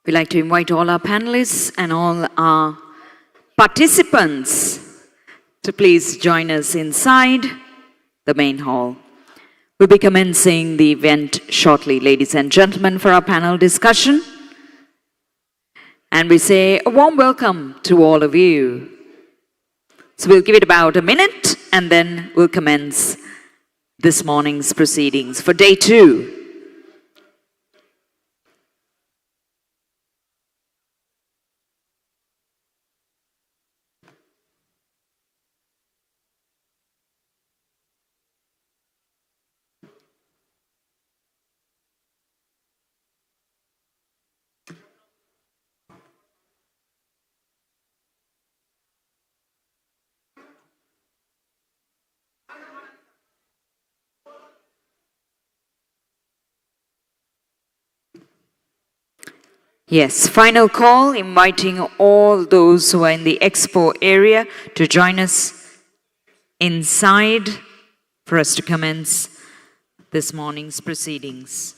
We'd like to invite all our panelists and all our participants to please join us inside the main hall. We'll be commencing the event shortly, ladies and gentlemen, for our panel discussion. And we say a warm welcome to all of you. So we'll give it about a minute and then we'll commence this morning's proceedings for day 2. Yes, final call, inviting all those who are in the expo area to join us inside for us to commence this morning's proceedings.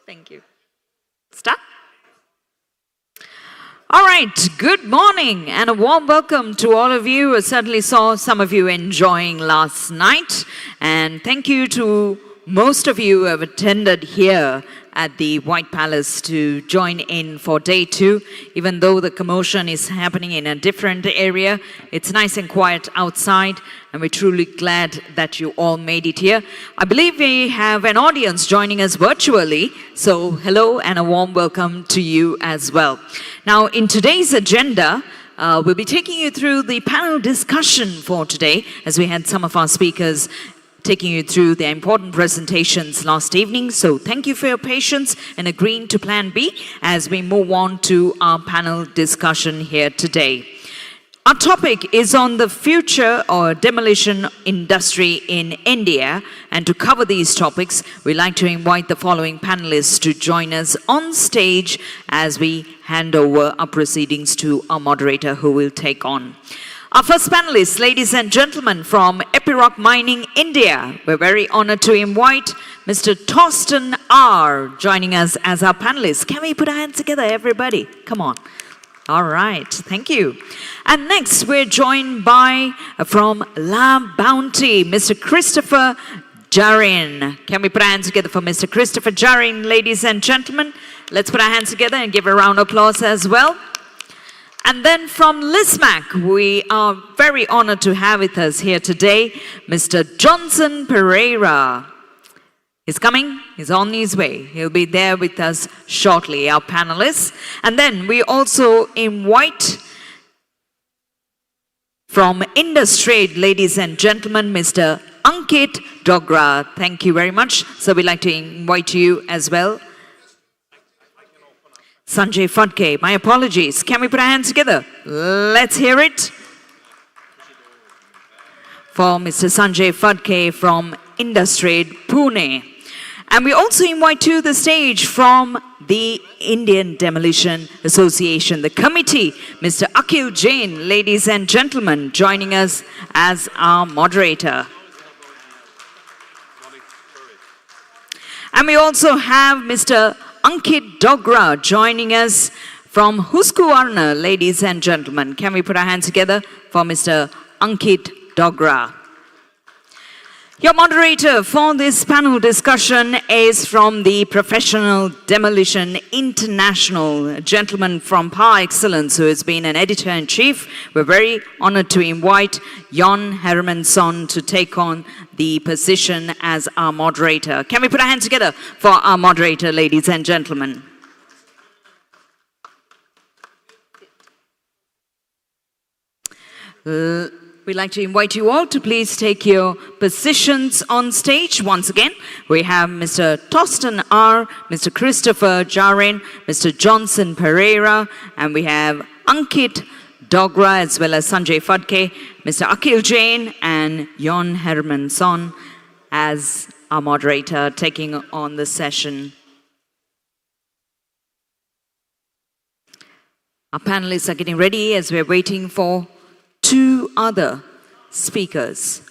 Thank you. Stop. All right, good morning and a warm welcome to all of you. I certainly saw some of you enjoying last night, and thank you to most of you who have attended here at the White Palace to join in for day 2. Even though the commotion is happening in a different area, it's nice and quiet outside, and we're truly glad that you all made it here. I believe we have an audience joining us virtually, so hello and a warm welcome to you as well. Now, in today's agenda, we'll be taking you through the panel discussion for today, as we had some of our speakers taking you through their important presentations last evening. So thank you for your patience and agreeing to Plan B as we move on to our panel discussion here today. Our topic is on the future or demolition industry in India. And to cover these topics, we'd like to invite the following panelists to join us on stage as we hand over our proceedings to our moderator who will take on. Our first panelist, ladies and gentlemen, from Epiroc Mining, India. We're very honored to invite Mr. Thorsten R. joining us as our panelist. Can we put our hands together, everybody? Come on. All right, thank you. And next, we're joined by, from La Bounty, Mr. Christopher Jarin. Can we put our hands together for Mr. Christopher Jarin, ladies and gentlemen? Let's put our hands together and give a round of applause as well. And then from LISMAC, we are very honored to have with us here today, Mr. Johnson Pereira. He's coming, he's on his way. He'll be there with us shortly, our panelists. And then we also invite from Industrade, ladies and gentlemen, Mr. Ankit Dogra. Thank you very much. So we'd like to invite you as well. Sanjay Fadke, my apologies. Can we put our hands together? Let's hear it for Mr. Sanjay Fadke from Industrade, Pune. And we also invite to the stage from the Indian Demolition Association, the committee, Mr. Akhil Jain, ladies and gentlemen, joining us as our moderator. And we also have Mr. Ankit Dogra joining us from Husqvarna, ladies and gentlemen. Can we put our hands together for Mr. Ankit Dogra? Your moderator for this panel discussion is from the Professional Demolition International, a gentleman from Par Excellence who has been an editor-in-chief. We're very honored to invite Jon Hermansson to take on the position as our moderator. Can we put our hands together for our moderator, ladies and gentlemen? We'd like to invite you all to please take your positions on stage. Once again, we have Mr. Thorsten R., Mr. Christopher Jarin, Mr. Johnson Pereira, and we have Ankit Dogra, as well as Sanjay Fadke, Mr. Akhil Jain, and Jon Hermansson as our moderator taking on the session. Our panelists are getting ready as we're waiting for two other speakers.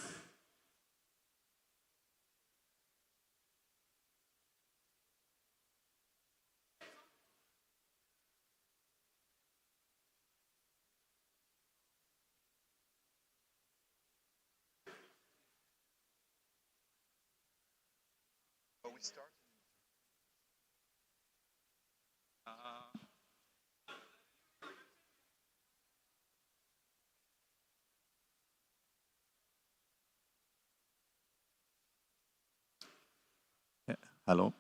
Hello.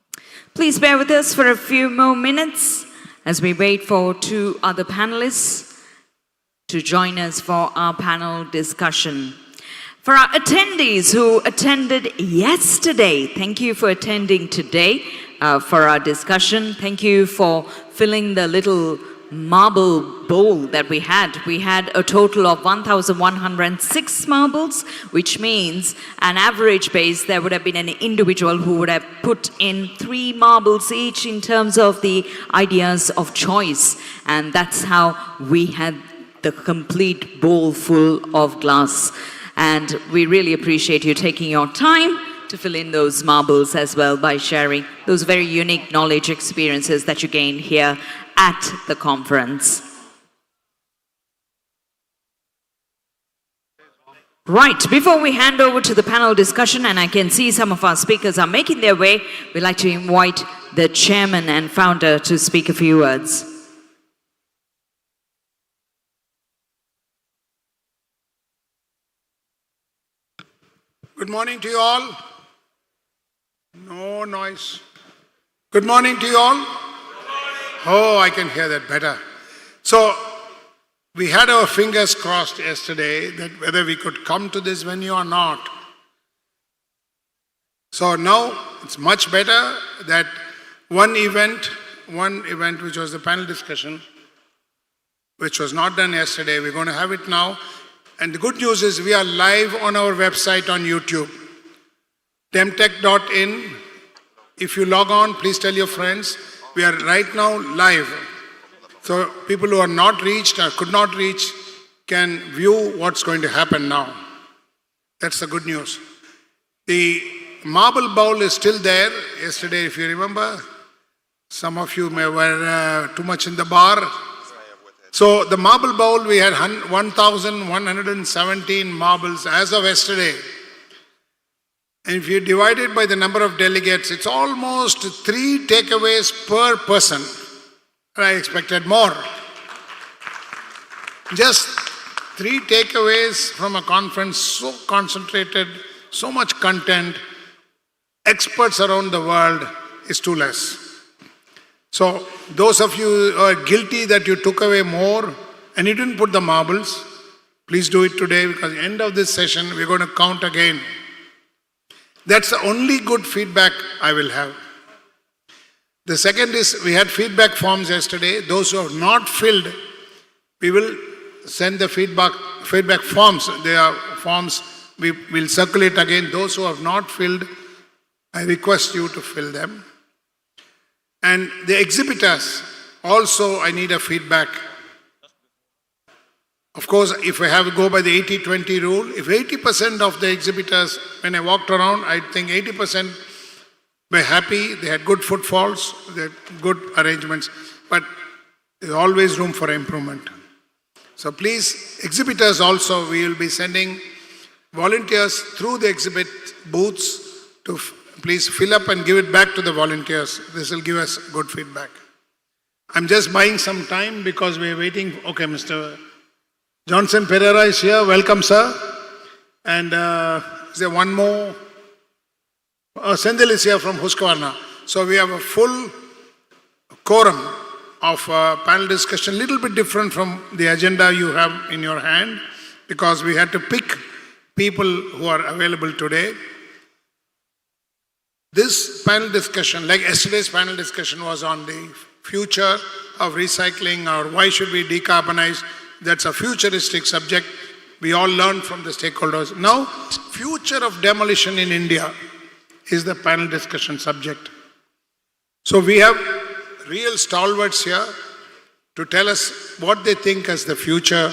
Please bear with us for a few more minutes as we wait for two other panelists to join us for our panel discussion. For our attendees who attended yesterday, thank you for attending today for our discussion. Thank you for filling the little marble bowl that we had. We had a total of 1,106 marbles, which means an average base, there would have been an individual who would have put in 3 marbles each in terms of the ideas of choice. And that's how we had the complete bowl full of glass. And we really appreciate you taking your time to fill in those marbles as well by sharing those very unique knowledge experiences that you gained here at the conference. Right, before we hand over to the panel discussion, and I can see some of our speakers are making their way, we'd like to invite the chairman and founder to speak a few words. Good morning to you all. No noise. Good morning to you all. Oh, I can hear that better. So, we had our fingers crossed yesterday that whether we could come to this venue or not. So now it's much better that one event which was the panel discussion, which was not done yesterday, we're going to have it now. And the good news is we are live on our website on YouTube, demtech.in. If you log on, please tell your friends. We are right now live. So people who are not reached or could not reach can view what's going to happen now. That's the good news. The marble bowl is still there. Yesterday, if you remember, some of you may were too much in the bar. So the marble bowl, we had 1,117 marbles as of yesterday. And if you divide it by the number of delegates, it's almost 3 takeaways per person. And I expected more. Just 3 takeaways from a conference so concentrated, so much content, experts around the world is too less. So those of you who are guilty that you took away more and you didn't put the marbles, please do it today because at the end of this session, we're going to count again. That's the only good feedback I will have. The second is we had feedback forms yesterday. Those who have not filled, we will send the feedback forms. They are forms we will circulate again. Those who have not filled, I request you to fill them. And the exhibitors, also I need a feedback. Of course, if we have to go by the 80-20 rule, if 80% of the exhibitors, when I walked around, I think 80% were happy, they had good footfalls, they had good arrangements, but there's always room for improvement. So please, exhibitors also, we will be sending volunteers through the exhibit booths to please fill up and give it back to the volunteers. This will give us good feedback. I'm just buying some time because we're waiting. Okay, Mr. Johnson Pereira is here. Welcome, sir. And is there one more? Sendil is here from Husqvarna. So we have a full quorum of panel discussion, a little bit different from the agenda you have in your hand because we had to pick people who are available today. This panel discussion, like yesterday's panel discussion was on the future of recycling or why should we decarbonize. that's a futuristic subject. We all learn from the stakeholders. Now, future of demolition in India is the panel discussion subject. So we have real stalwarts here to tell us what they think as the future.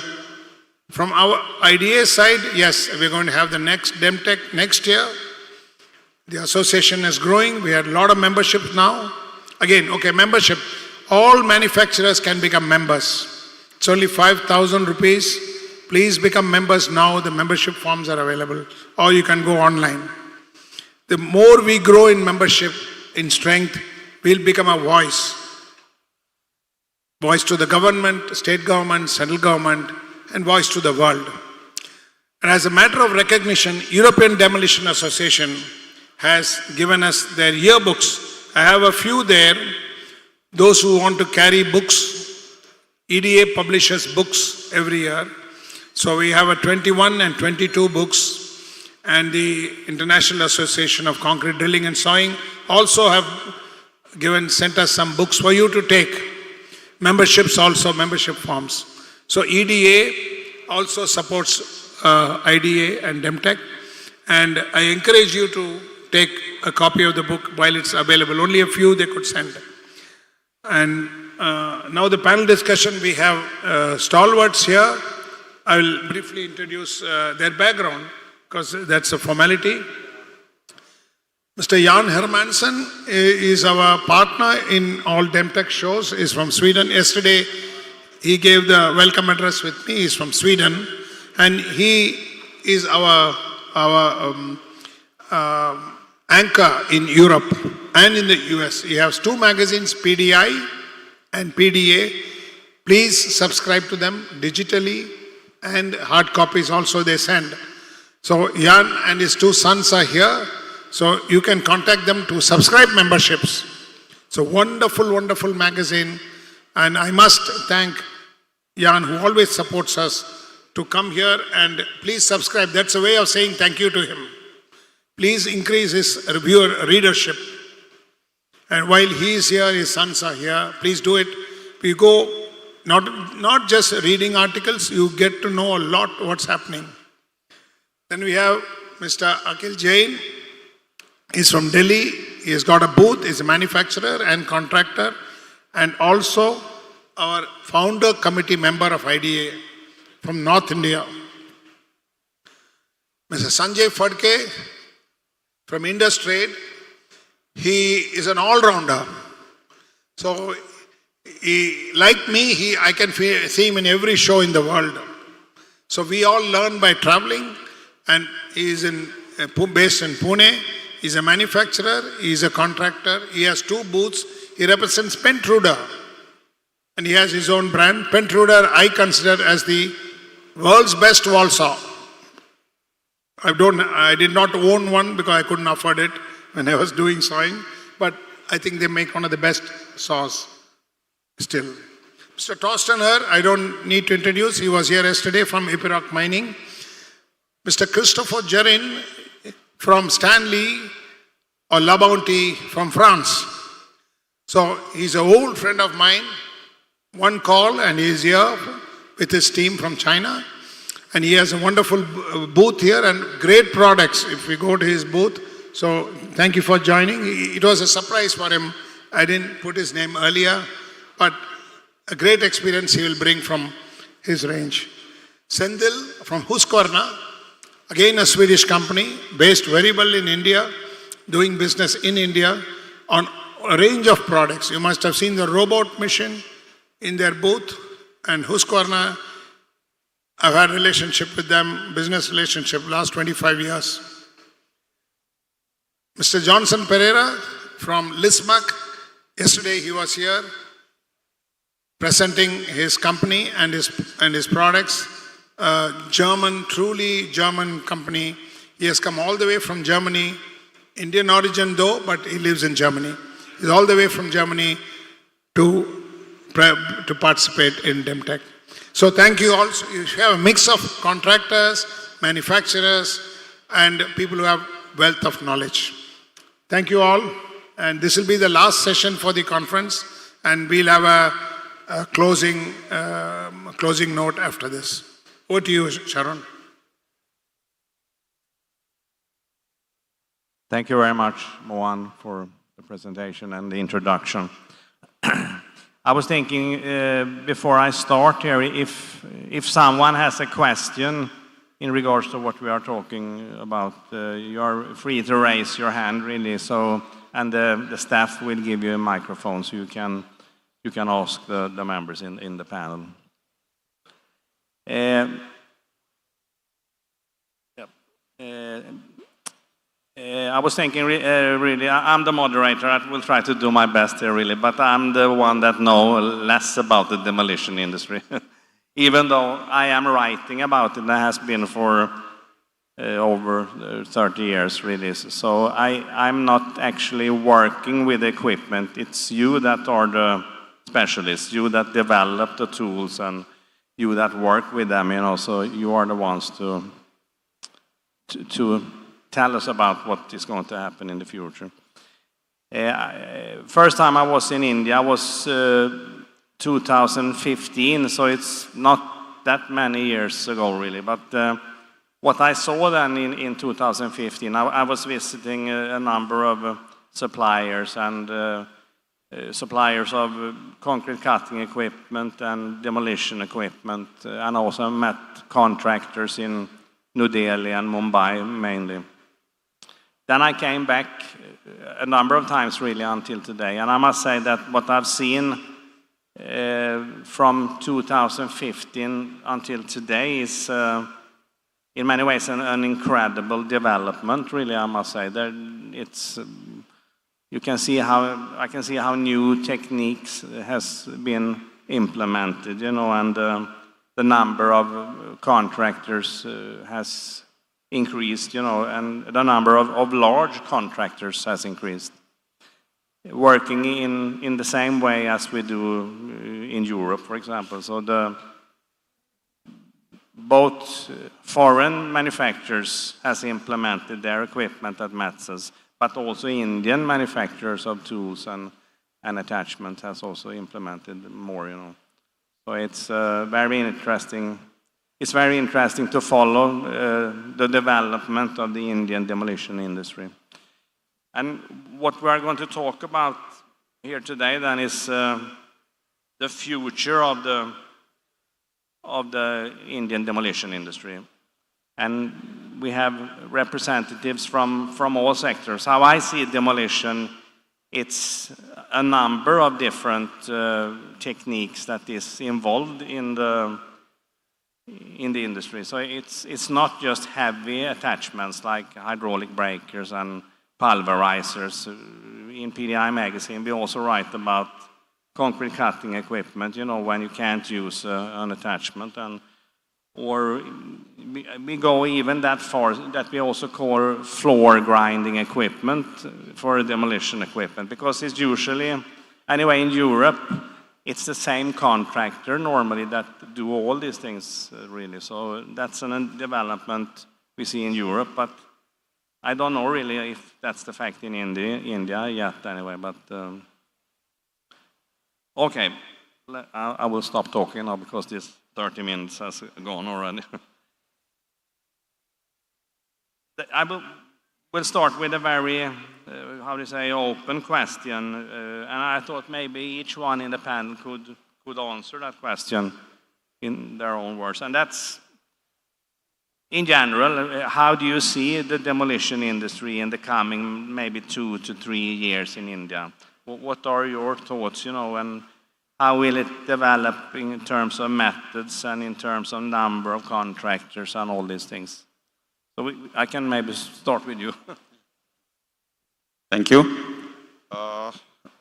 From our IDA side, yes, we're going to have the next DEMTech next year. The association is growing. We had a lot of membership now. Again, okay, membership. All manufacturers can become members. It's only 5,000 rupees. Please become members now. The membership forms are available. Or you can go online. The more we grow in membership, in strength, we'll become a voice. Voice to the government, state government, central government, and voice to the world. And as a matter of recognition, European Demolition Association has given us their yearbooks. I have a few there. Those who want to carry books, EDA publishes books every year. So we have a 21 and 22 books, and the International Association of Concrete Drilling and Sawing also have sent us some books for you to take. Memberships also, membership forms. So EDA also supports IDA and DEMTech, and I encourage you to take a copy of the book while it's available. Only a few they could send. And now the panel discussion, we have stalwarts here. I will briefly introduce their background because that's a formality. Mr. Jan Hermansen is our partner in all DEMTech shows. He's from Sweden. Yesterday, he gave the welcome address with me. He's from Sweden. And he is our anchor in Europe and in the US. He has two magazines, PDI and PDA. Please subscribe to them digitally, and hard copies also they send. So Jan and his two sons are here. So you can contact them to subscribe memberships. It's a wonderful, wonderful magazine. And I must thank Jan, who always supports us, to come here and please subscribe. That's a way of saying thank you to him. Please increase his readership. And while he is here, his sons are here. Please do it. We go not just reading articles, you get to know a lot what's happening. Then we have Mr. Akhil Jain. He's from Delhi. He has got a booth. He's a manufacturer and contractor, and also our founder committee member of IDA from North India. Mr. Sanjay Fadke from Industrade. He is an all-rounder. So, like me, I can see him in every show in the world. So we all learn by traveling, and he is based in Pune. He's a manufacturer, he's a contractor, he has two booths. He represents Pentruder, and he has his own brand. Pentruder I consider as the world's best wall saw. I did not own one because I couldn't afford it when I was doing sawing, but I think they make one of the best saws still. Mr. Torsten Herr, I don't need to introduce. He was here yesterday from Epiroc Mining. Mr. Christopher Gerin from Stanley or La Bounty from France. So he's an old friend of mine. One call and he's here with his team from China. And he has a wonderful booth here and great products if we go to his booth. So thank you for joining. It was a surprise for him. I didn't put his name earlier, but a great experience he will bring from his range. Sendil from Husqvarna, again a Swedish company based very well in India, doing business in India on a range of products. You must have seen the robot machine in their booth, and Husqvarna, I've had a relationship with them, business relationship, last 25 years. Mr. Johnson Pereira from Lisbach, yesterday he was here presenting his company and his products. German, truly German company. He has come all the way from Germany, Indian origin though, but he lives in Germany. He's all the way from Germany to participate in DEMTech. So thank you all. You have a mix of contractors, manufacturers, and people who have wealth of knowledge. Thank you all. And this will be the last session for the conference. And we'll have a closing note after this. Over to you, Sharon. Thank you very much, Mohan, for the presentation and the introduction. I was thinking before I start here, if someone has a question in regards to what we are talking about, you are free to raise your hand, really. So, and the staff will give you a microphone, so you can ask the members in the panel. I was thinking, really, I'm the moderator. I will try to do my best here, really, but I'm the one that knows less about the demolition industry. Even though I am writing about it, that has been for over 30 years, really. So I'm not actually working with equipment. It's you that are the specialists, you that develop the tools, and you that work with them, you know, so you are the ones to tell us about what is going to happen in the future. First time I was in India was 2015, so it's not that many years ago, really. But what I saw then in 2015, I was visiting a number of suppliers and suppliers of concrete cutting equipment and demolition equipment, and also met contractors in New Delhi and Mumbai mainly. Then I came back a number of times, really, until today. And I must say that what I've seen from 2015 until today is, in many ways, an incredible development, really, I must say. You can see I can see how new techniques has been implemented, you know, and the number of contractors has increased, you know, and the number of large contractors has increased, working in the same way as we do in Europe, for example. So both foreign manufacturers has implemented their equipment at Metz's, but also Indian manufacturers of tools and attachments has also implemented more, you know. So it's very interesting. It's very interesting to follow the development of the Indian demolition industry. And what we are going to talk about here today then is the future of the Indian demolition industry. And we have representatives from all sectors. How I see demolition, it's a number of different techniques that is involved in the industry. So it's not just heavy attachments like hydraulic breakers and pulverizers. In PDI magazine, we also write about concrete cutting equipment, you know, when you can't use an attachment, or we go even that far that we also call floor grinding equipment for demolition equipment, because it's usually, anyway, in Europe, it's the same contractor normally that do all these things, really. So that's a development we see in Europe, but I don't know really if that's the fact in India yet, anyway. But okay, I will stop talking now because this 30 minutes has gone already. We'll start with a very, how do you say, open question. And I thought maybe each one in the panel could answer that question in their own words. And that's, in general, how do you see the demolition industry in the coming maybe 2 to 3 years in India? What are your thoughts, you know, and how will it develop in terms of methods and in terms of number of contractors and all these things? So I can maybe start with you. Thank you.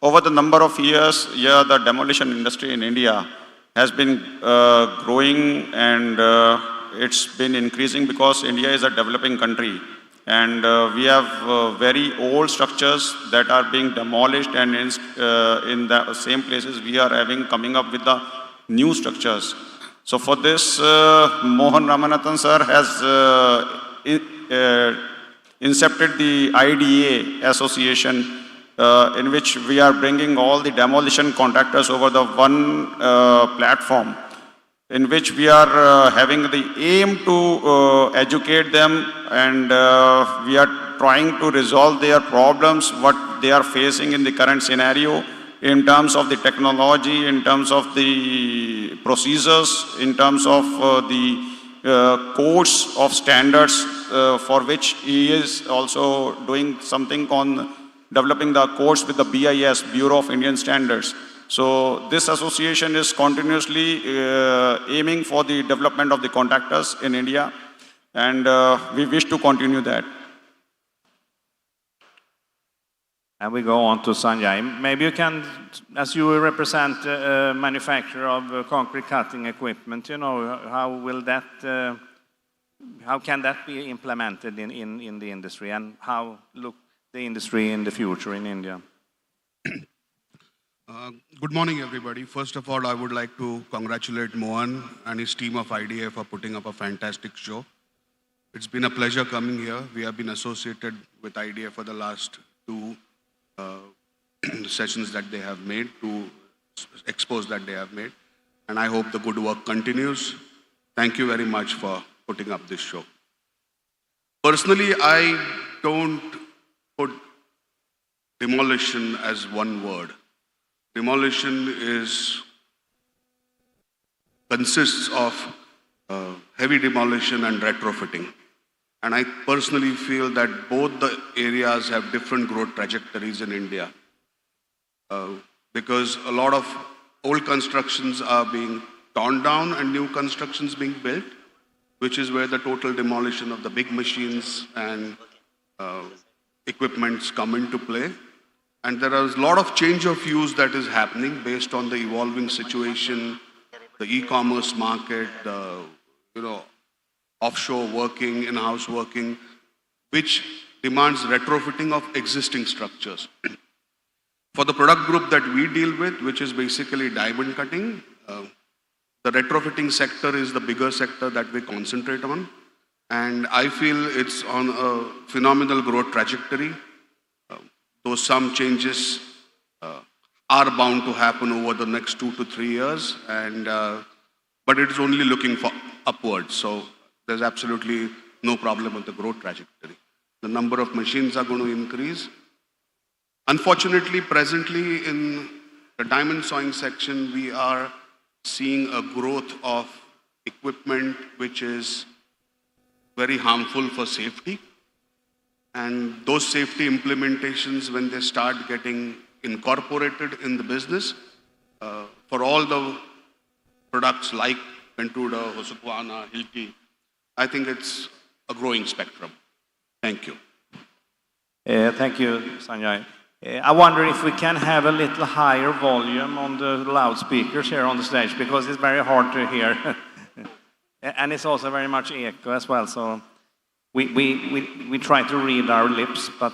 Over the number of years, the demolition industry in India has been growing, and it's been increasing because India is a developing country. And we have very old structures that are being demolished, and in the same places we are coming up with the new structures. So for this, Mohan Ramanathan sir has incepted the IDA association in which we are bringing all the demolition contractors over the one platform, in which we are having the aim to educate them, and we are trying to resolve their problems, what they are facing in the current scenario, in terms of the technology, in terms of the procedures, in terms of the codes of standards, for which he is also doing something on developing the codes with the BIS, Bureau of Indian Standards. So this association is continuously aiming for the development of the contractors in India, and we wish to continue that. And we go on to Sanjay. Maybe you can, as you represent a manufacturer of concrete cutting equipment, you know, how can that be implemented in the industry, and how look the industry in the future in India? Good morning, everybody. First of all, I would like to congratulate Mohan and his team of IDA for putting up a fantastic show. It's been a pleasure coming here. We have been associated with IDA for the last two sessions that they have made, to expose that they have made. And I hope the good work continues. Thank you very much for putting up this show. Personally, I don't put demolition as one word. Demolition consists of heavy demolition and retrofitting. And I personally feel that both the areas have different growth trajectories in India. Because a lot of old constructions are being torn down and new constructions being built, which is where the total demolition of the big machines and equipments come into play. And there is a lot of change of use that is happening based on the evolving situation, the e-commerce market, offshore working, in-house working, which demands retrofitting of existing structures. For the product group that we deal with, which is basically diamond cutting, the retrofitting sector is the bigger sector that we concentrate on. And I feel it's on a phenomenal growth trajectory. Though some changes are bound to happen over the next 2 to 3 years, but it is only looking for upwards. So there's absolutely no problem with the growth trajectory. The number of machines are going to increase. Unfortunately, presently in the diamond sawing section, we are seeing a growth of equipment which is very harmful for safety. And those safety implementations, when they start getting incorporated in the business, for all the products like Pentuda, Hosukwana, Hilti, I think it's a growing spectrum. Thank you. Thank you, Sanjay. I wonder if we can have a little higher volume on the loudspeakers here on the stage, because it's very hard to hear. And it's also very much echo as well, so we try to read our lips, but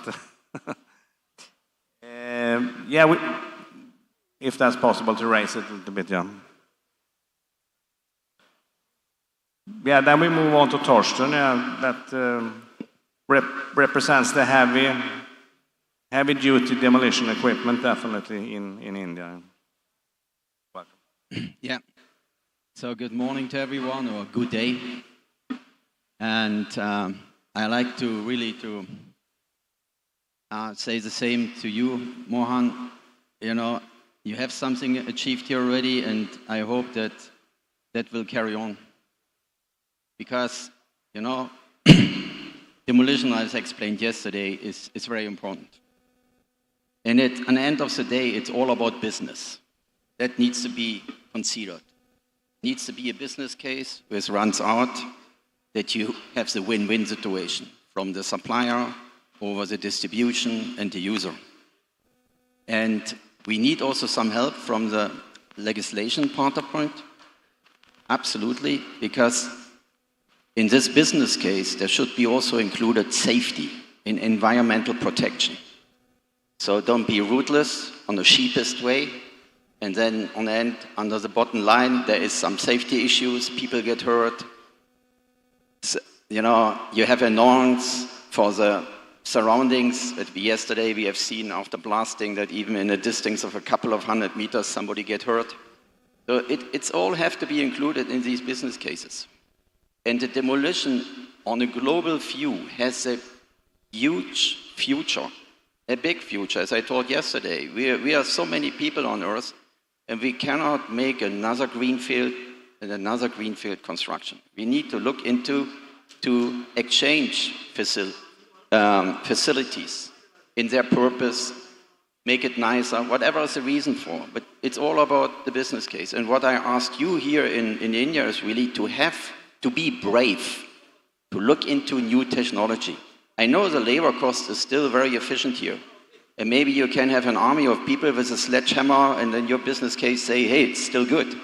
yeah, if that's possible to raise it a little bit, yeah. Yeah, then we move on to Torsten, that represents the heavy-duty demolition equipment, definitely in India. Welcome. Yeah. So good morning to everyone, or good day. And I like to really say the same to you, Mohan. You know, you have something achieved here already, and I hope that that will carry on. Because, you know, demolition, as I explained yesterday, is very important. And at the end of the day, it's all about business. That needs to be considered. Needs to be a business case which runs out, that you have the win-win situation from the supplier over the distribution and the user. And we need also some help from the legislation part of point. Absolutely, because in this business case, there should be also included safety and environmental protection. So don't be ruthless on the cheapest way, and then on the end, under the bottom line, there is some safety issues, people get hurt. So, you know, you have a norms for the surroundings. Yesterday we have seen after blasting that even in a distance of a couple of 100 meters, somebody get hurt. So it's all have to be included in these business cases. And the demolition on a global view has a huge future, a big future. As I told yesterday, we are so many people on Earth, and we cannot make another greenfield and another greenfield construction. We need to look into to exchange facilities in their purpose, make it nicer, whatever is the reason for. But it's all about the business case. And what I ask you here in India is really to be brave, to look into new technology. I know the labor cost is still very efficient here. And maybe you can have an army of people with a sledgehammer and then your business case say, hey, it's still good.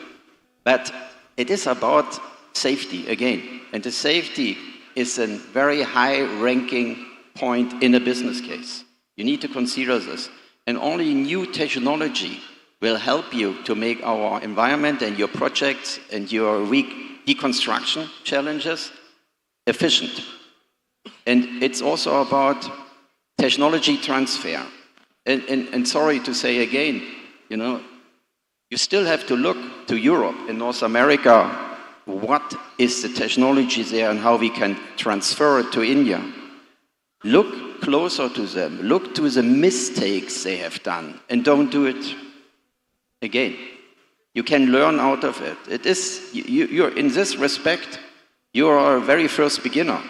But it is about safety again. And the safety is a very high ranking point in a business case. You need to consider this. And only new technology will help you to make our environment and your projects and your deconstruction challenges efficient. And it's also about technology transfer. And sorry to say again, you still have to look to Europe and North America, what is the technology there and how we can transfer it to India. Look closer to them, look to the mistakes they have done, and don't do it again. You can learn out of it. It is, you're in this respect, you are a very first beginner.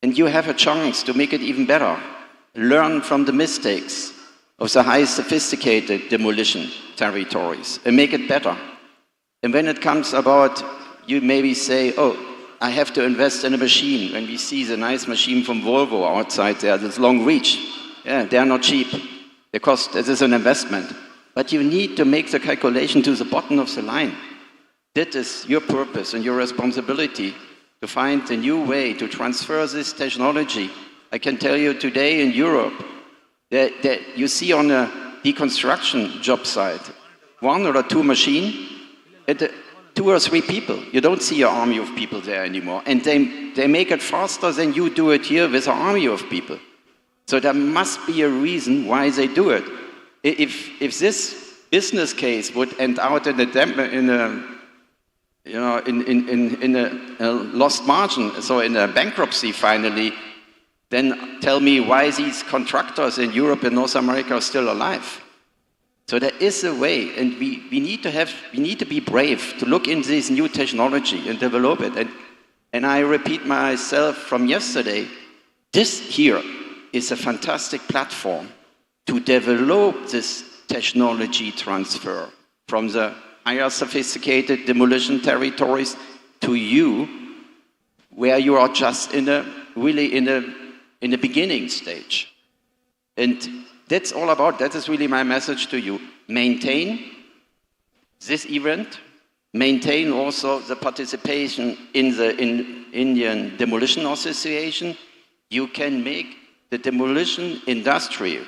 And you have a chance to make it even better. Learn from the mistakes of the high sophisticated demolition territories and make it better. And when it comes about, you maybe say, oh, I have to invest in a machine. When we see the nice machine from Volvo outside there, this long reach, yeah, they're not cheap. They cost, this is an investment. But you need to make the calculation to the bottom of the line. That is your purpose and your responsibility to find a new way to transfer this technology. I can tell you today in Europe that you see on a deconstruction job site, 1 or 2 machines, 2 or 3 people. You don't see an army of people there anymore. And they make it faster than you do it here with an army of people. So there must be a reason why they do it. If this business case would end out in a lost margin, so in a bankruptcy finally, then tell me why these contractors in Europe and North America are still alive. So there is a way, and we need to be brave to look into this new technology and develop it. And I repeat myself from yesterday, this here is a fantastic platform to develop this technology transfer from the higher sophisticated demolition territories to you, where you are just in the beginning stage. And that's all about, that is really my message to you. Maintain this event, maintain also the participation in the Indian Demolition Association. You can make the demolition industry,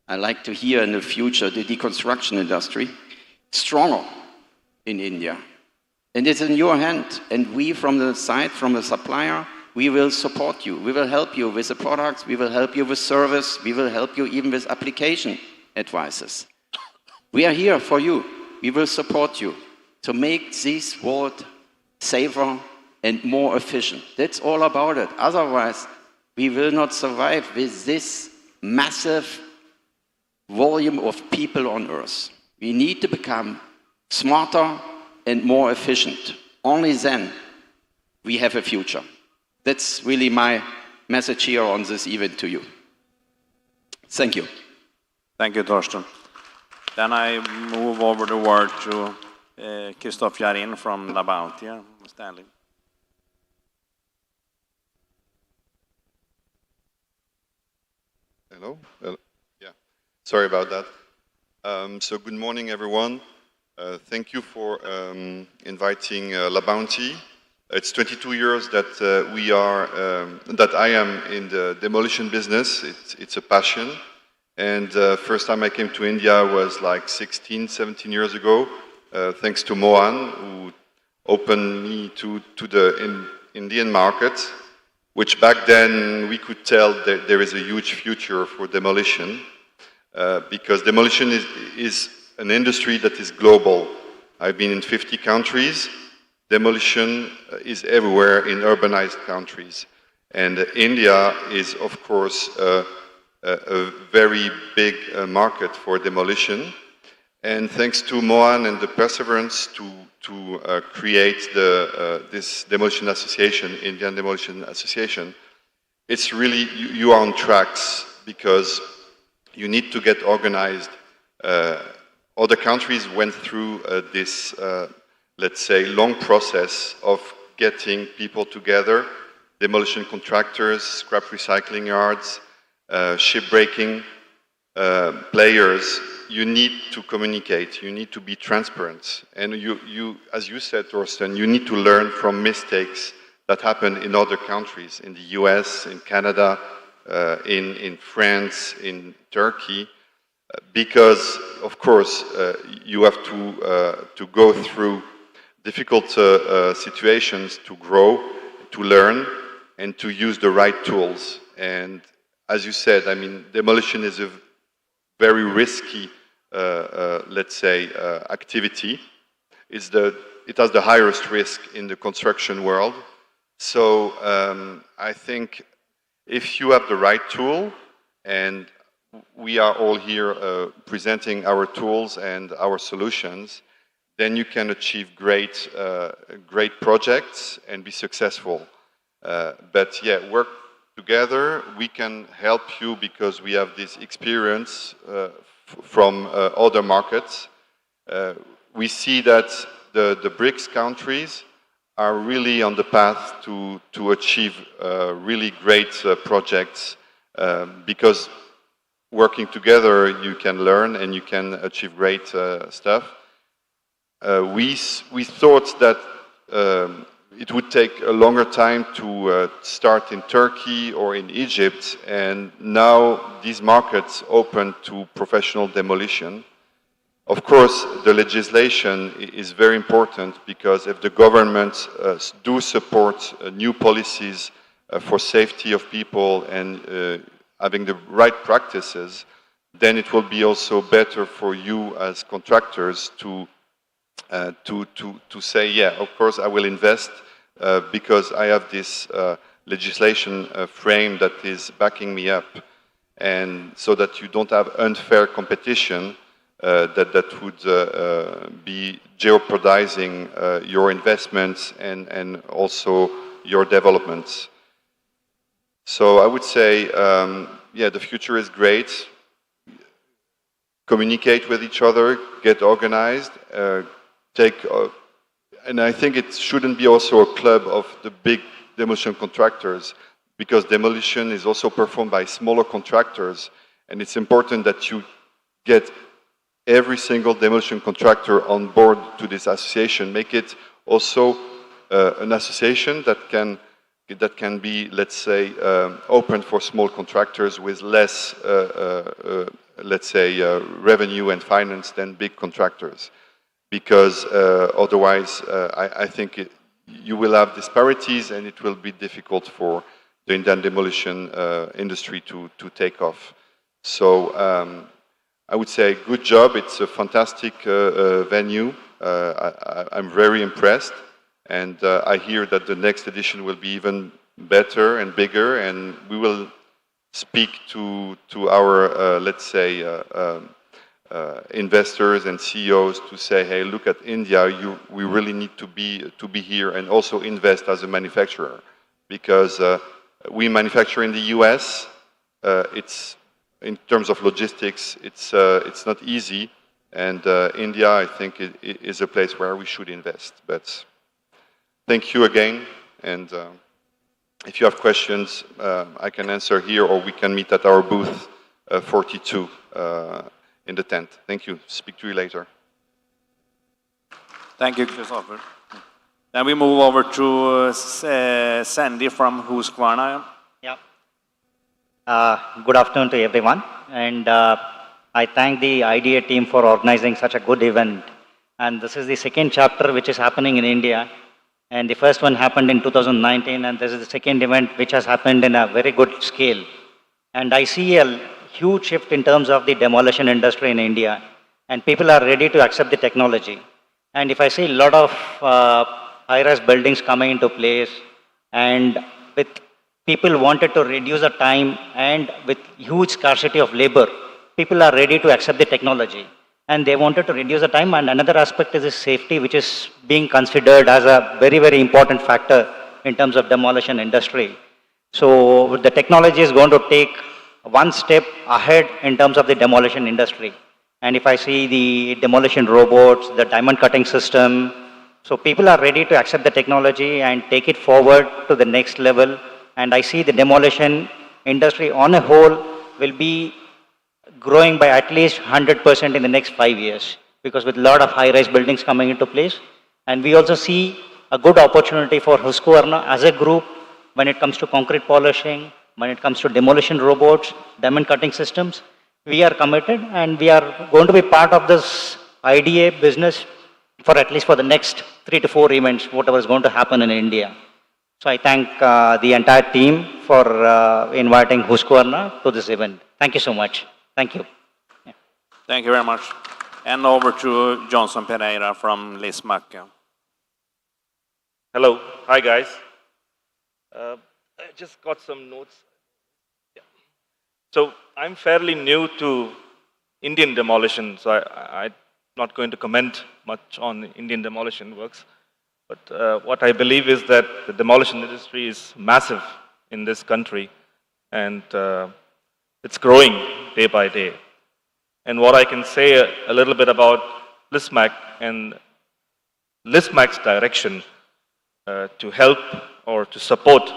I like to hear in the future, the deconstruction industry, stronger in India. And it's in your hand. And we from the side, from the supplier, we will support you. We will help you with the products. We will help you with service. We will help you even with application advices. We are here for you. We will support you to make this world safer and more efficient. That's all about it. Otherwise, we will not survive with this massive volume of people on Earth. We need to become smarter and more efficient. Only then we have a future. That's really my message here on this event to you. Thank you. Thank you, Torsten. Then I move over the word to Christophe Jarin from La Bounty, Stanley. Hello? Yeah, sorry about that. So good morning, everyone. Thank you for inviting La Bounty. It's 22 years that that I am in the demolition business. It's a passion. And first time I came to India was like 16, 17 years ago, thanks to Mohan, who opened me to the Indian market. which back then we could tell that there is a huge future for demolition, because demolition is an industry that is global. I've been in 50 countries. Demolition is everywhere in urbanized countries. And India is, of course, a very big market for demolition. And thanks to Mohan and the perseverance to create this demolition association, Indian Demolition Association, it's really, you are on tracks because you need to get organized. Other countries went through this, let's say, long process of getting people together, demolition contractors, scrap recycling yards, shipbreaking players. You need to communicate, you need to be transparent. And you, as you said, Torsten, you need to learn from mistakes that happen in other countries, in the US, in Canada, in France, in Turkey, because, of course, you have to go through difficult situations to grow, to learn, and to use the right tools. And as you said, I mean, demolition is a very risky, let's say, activity. It has the highest risk in the construction world. So I think if you have the right tool, and we are all here presenting our tools and our solutions, then you can achieve great projects and be successful. But yeah, work together. We can help you because we have this experience from other markets. We see that the BRICS countries are really on the path to achieve really great projects because working together you can learn and you can achieve great stuff. We thought that it would take a longer time to start in Turkey or in Egypt, and now these markets open to professional demolition. Of course, the legislation is very important because if the governments do support new policies for safety of people and having the right practices, then it will be also better for you as contractors to say, yeah, of course I will invest because I have this legislation frame that is backing me up, and so that you don't have unfair competition that would be jeopardizing your investments and also your developments. So I would say, yeah, the future is great. Communicate with each other, get organized, and I think it shouldn't be also a club of the big demolition contractors, because demolition is also performed by smaller contractors, and it's important that you get every single demolition contractor on board to this association. Make it also an association that can be, let's say, open for small contractors with less, let's say, revenue and finance than big contractors. Because otherwise, I think you will have disparities and it will be difficult for the Indian demolition industry to take off. So I would say good job. It's a fantastic venue. I'm very impressed. And I hear that the next edition will be even better and bigger, and we will speak to our, let's say, investors and CEOs to say, hey, look at India, we really need to be here and also invest as a manufacturer, because we manufacture in the US. It's in terms of logistics, it's not easy, and India, I think, is a place where we should invest. But thank you again, and if you have questions, I can answer here, or we can meet at our booth 42 in the tent. Thank you. Speak to you later. Thank you, Christopher. Then we move over to Sandy from Husqvarna. Yeah. Good afternoon to everyone. And I thank the IDA team for organizing such a good event. And this is the second chapter which is happening in India. And the first one happened in 2019, and this is the second event which has happened in a very good scale. And I see a huge shift in terms of the demolition industry in India, and people are ready to accept the technology. And if I see a lot of high-rise buildings coming into place, and with people wanted to reduce the time, and with huge scarcity of labor, people are ready to accept the technology. And they wanted to reduce the time. And another aspect is the safety, which is being considered as a very, very important factor in terms of demolition industry. So the technology is going to take one step ahead in terms of the demolition industry. And if I see the demolition robots, the diamond cutting system, so people are ready to accept the technology and take it forward to the next level. And I see the demolition industry on a whole will be growing by at least 100% in the next 5 years, because with a lot of high-rise buildings coming into place. And we also see a good opportunity for Husqvarna as a group when it comes to concrete polishing, when it comes to demolition robots, diamond cutting systems. We are committed, and we are going to be part of this IDA business for at least for the next 3 to 4 events, whatever is going to happen in India. So I thank the entire team for inviting Husqvarna to this event. Thank you so much. Thank you. Yeah. Thank you very much. And over to Johnson Pereira from Lismac. Hello. Hi, guys. I just got some notes. Yeah. So I'm fairly new to Indian demolition, so I'm not going to comment much on Indian demolition works. But what I believe is that the demolition industry is massive in this country, and it's growing day by day. And what I can say a little bit about Lismac and Lismac's direction to help or to support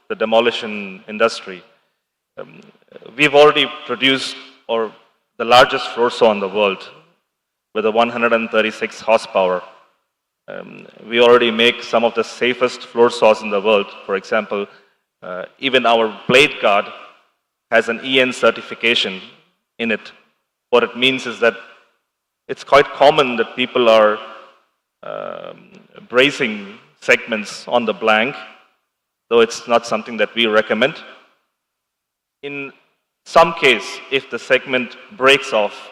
the demolition industry. We've already produced the largest floor saw in the world with a 136 horsepower. We already make some of the safest floor saws in the world. For example, even our blade guard has an EN certification in it. What it means is that it's quite common that people are bracing segments on the blank, though it's not something that we recommend. In some case, if the segment breaks off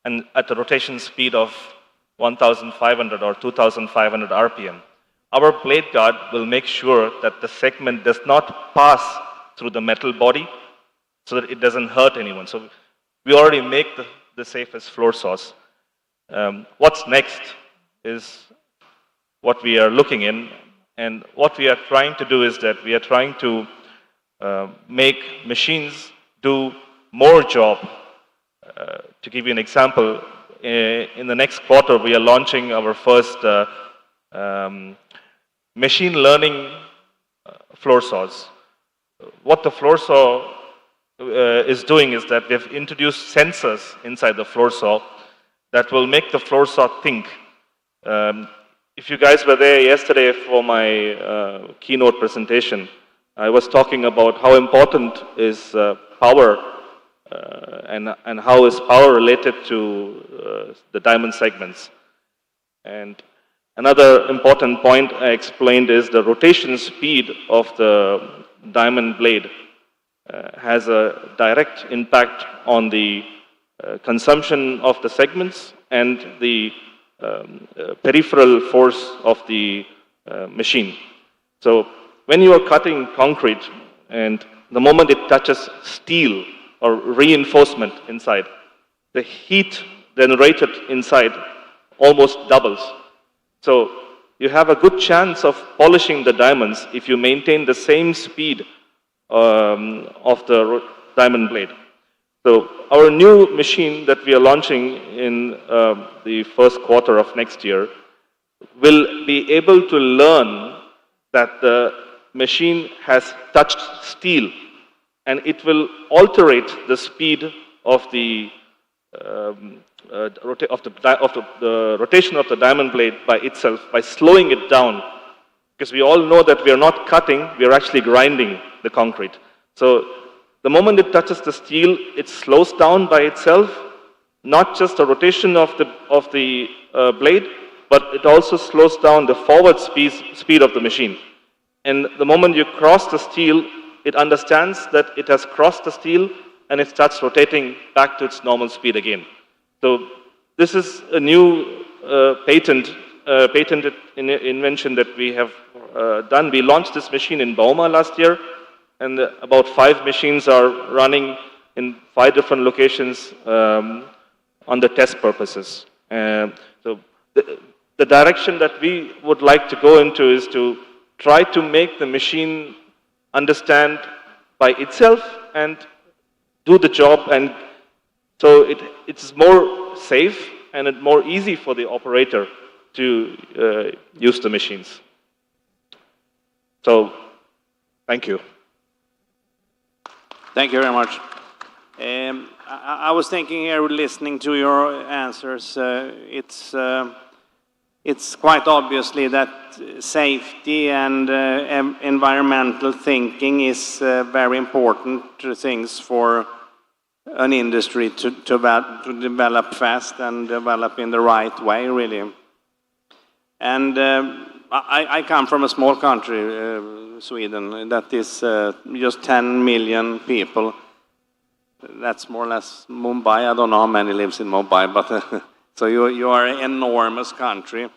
and at a rotation speed of 1,500 or 2,500 RPM, our blade guard will make sure that the segment does not pass through the metal body so that it doesn't hurt anyone. So we already make the safest floor saws. What's next is what we are looking in, and what we are trying to do is that we are trying to make machines do more job. To give you an example, in the next quarter, we are launching our first machine learning floor saws. What the floor saw is doing is that we have introduced sensors inside the floor saw that will make the floor saw think. If you guys were there yesterday for my keynote presentation, I was talking about how important is power and how is power related to the diamond segments. And another important point I explained is the rotation speed of the diamond blade has a direct impact on the consumption of the segments and the peripheral force of the machine. So when you are cutting concrete and the moment it touches steel or reinforcement inside, the heat generated inside almost doubles. So you have a good chance of polishing the diamonds if you maintain the same speed of the diamond blade. So our new machine that we are launching in the first quarter of next year will be able to learn that the machine has touched steel, and it will alterate the speed of the rotation of the diamond blade by itself by slowing it down. Because we all know that we are not cutting, we are actually grinding the concrete. So the moment it touches the steel, it slows down by itself, not just the rotation of the blade, but it also slows down the forward speed of the machine. And the moment you cross the steel, it understands that it has crossed the steel and it starts rotating back to its normal speed again. So this is a new patented invention that we have done. We launched this machine in Bauma last year, and about 5 machines are running in 5 different locations on the test purposes. So the direction that we would like to go into is to try to make the machine understand by itself and do the job, and so it's more safe and it's more easy for the operator to use the machines. So, thank you. Thank you very much. I was thinking here, listening to your answers, it's quite obviously that safety and environmental thinking is very important things for an industry to develop fast and develop in the right way, really. And I come from a small country, Sweden, that is just 10 million people. That's more or less Mumbai. I don't know how many lives in Mumbai, but so you are an enormous country.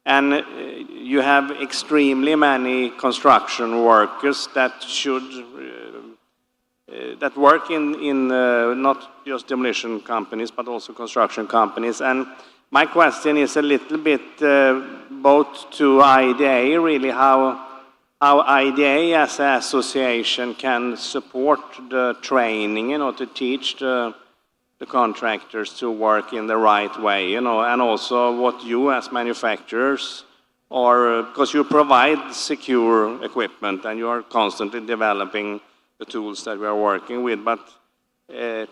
And you have extremely many construction workers that should that work in not just demolition companies, but also construction companies. And my question is a little bit both to IDA, really, how IDA as an association can support the training, to teach the contractors to work in the right way, and also what you as manufacturers are, because you provide secure equipment and you are constantly developing the tools that we are working with, but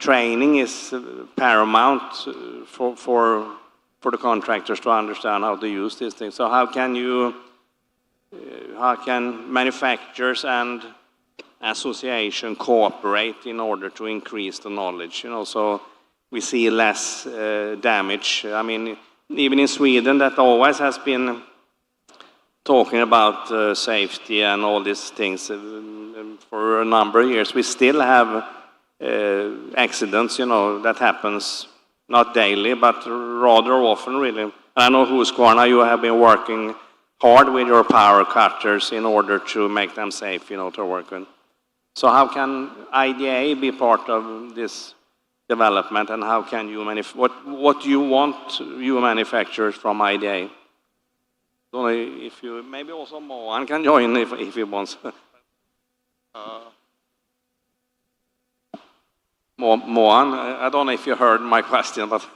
training is paramount for the contractors to understand how to use these things. So how can manufacturers and association cooperate in order to increase the knowledge, so we see less damage? I mean, even in Sweden, that always has been talking about safety and all these things for a number of years. We still have accidents, that happens not daily, but rather often, really. I know Husqvarna, you have been working hard with your power cutters in order to make them safe, to work with. So how can IDA be part of this development, and how can you what do you want, you manufacturers, from IDA? Don't know if you, maybe also Mohan can join if he wants. Mohan, I don't know if you heard my question, but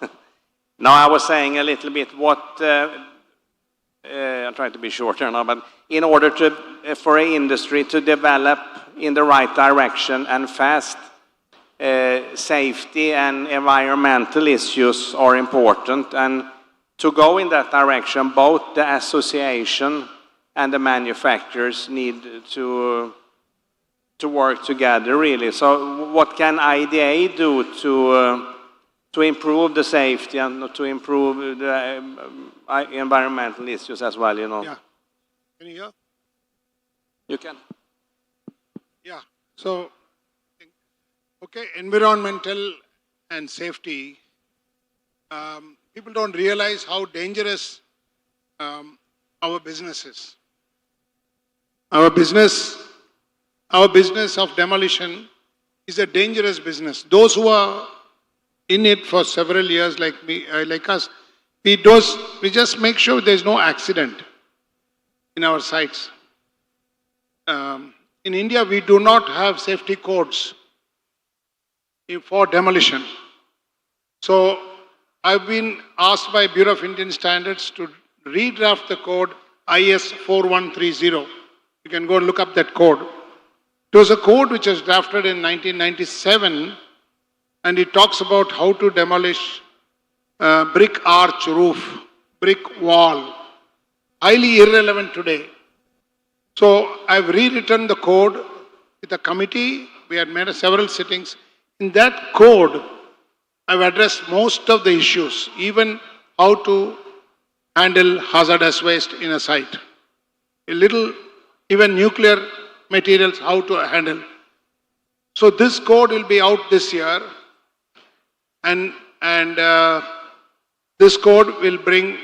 now I was saying a little bit what, I'm trying to be shorter now, but in order for an industry to develop in the right direction and fast, safety and environmental issues are important, and to go in that direction, both the association and the manufacturers need to work together, really. So what can IDA do to improve the safety and to improve the environmental issues as well, Yeah. Can you hear? You can. Yeah. So, okay, environmental and safety, people don't realize how dangerous our business is. Our business of demolition is a dangerous business. Those who are in it for several years, like me, like us, we just make sure there's no accident in our sites. In India, we do not have safety codes for demolition. So I've been asked by Bureau of Indian Standards to redraft the code IS 4130. You can go and look up that code. It was a code which was drafted in 1997, and it talks about how to demolish brick arch roof, brick wall. Highly irrelevant today. So I've rewritten the code with a committee. We had made several sittings. In that code, I've addressed most of the issues, even how to handle hazardous waste in a site. A little, even nuclear materials, how to handle. So this code will be out this year, and this code will bring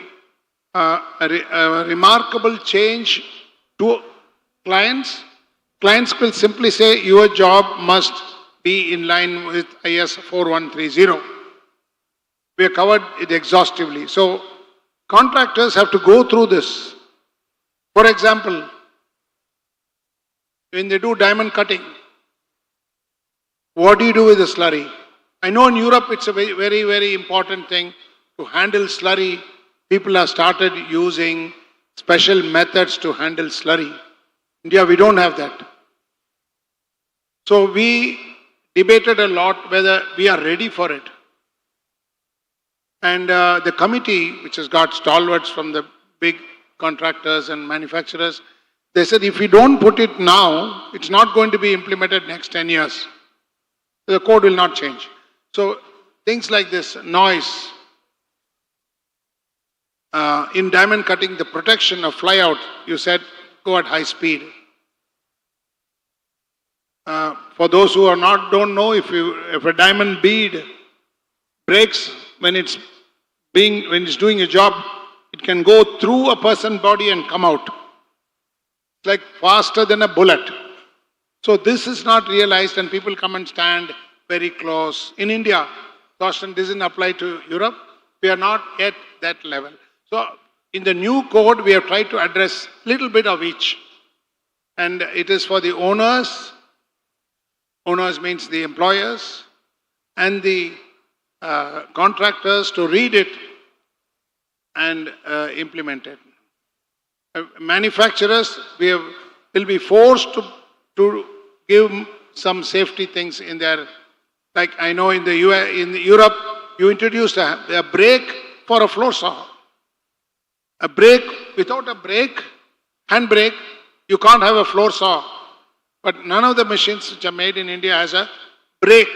a remarkable change to clients. Clients will simply say your job must be in line with IS 4130. We have covered it exhaustively. So contractors have to go through this. For example, when they do diamond cutting, what do you do with the slurry? I know in Europe it's a very, very, very important thing to handle slurry. People have started using special methods to handle slurry. India, we don't have that. So we debated a lot whether we are ready for it. And the committee, which has got stalwarts from the big contractors and manufacturers, they said if we don't put it now, it's not going to be implemented next 10 years. The code will not change. So things like this, noise, in diamond cutting, the protection of fly out, you said go at high speed. For those who don't know, if a diamond bead breaks when it's doing a job, it can go through a person's body and come out. It's like faster than a bullet. So this is not realized, and people come and stand very close. In India, caution doesn't apply to Europe. We are not at that level. So in the new code, we have tried to address a little bit of each. And it is for the owners. Owners means the employers and the contractors to read it and implement it. Manufacturers will be forced to give some safety things in there. Like I know in Europe, you introduced a brake for a floor saw. A brake, without a brake, hand brake, you can't have a floor saw. But none of the machines which are made in India has a brake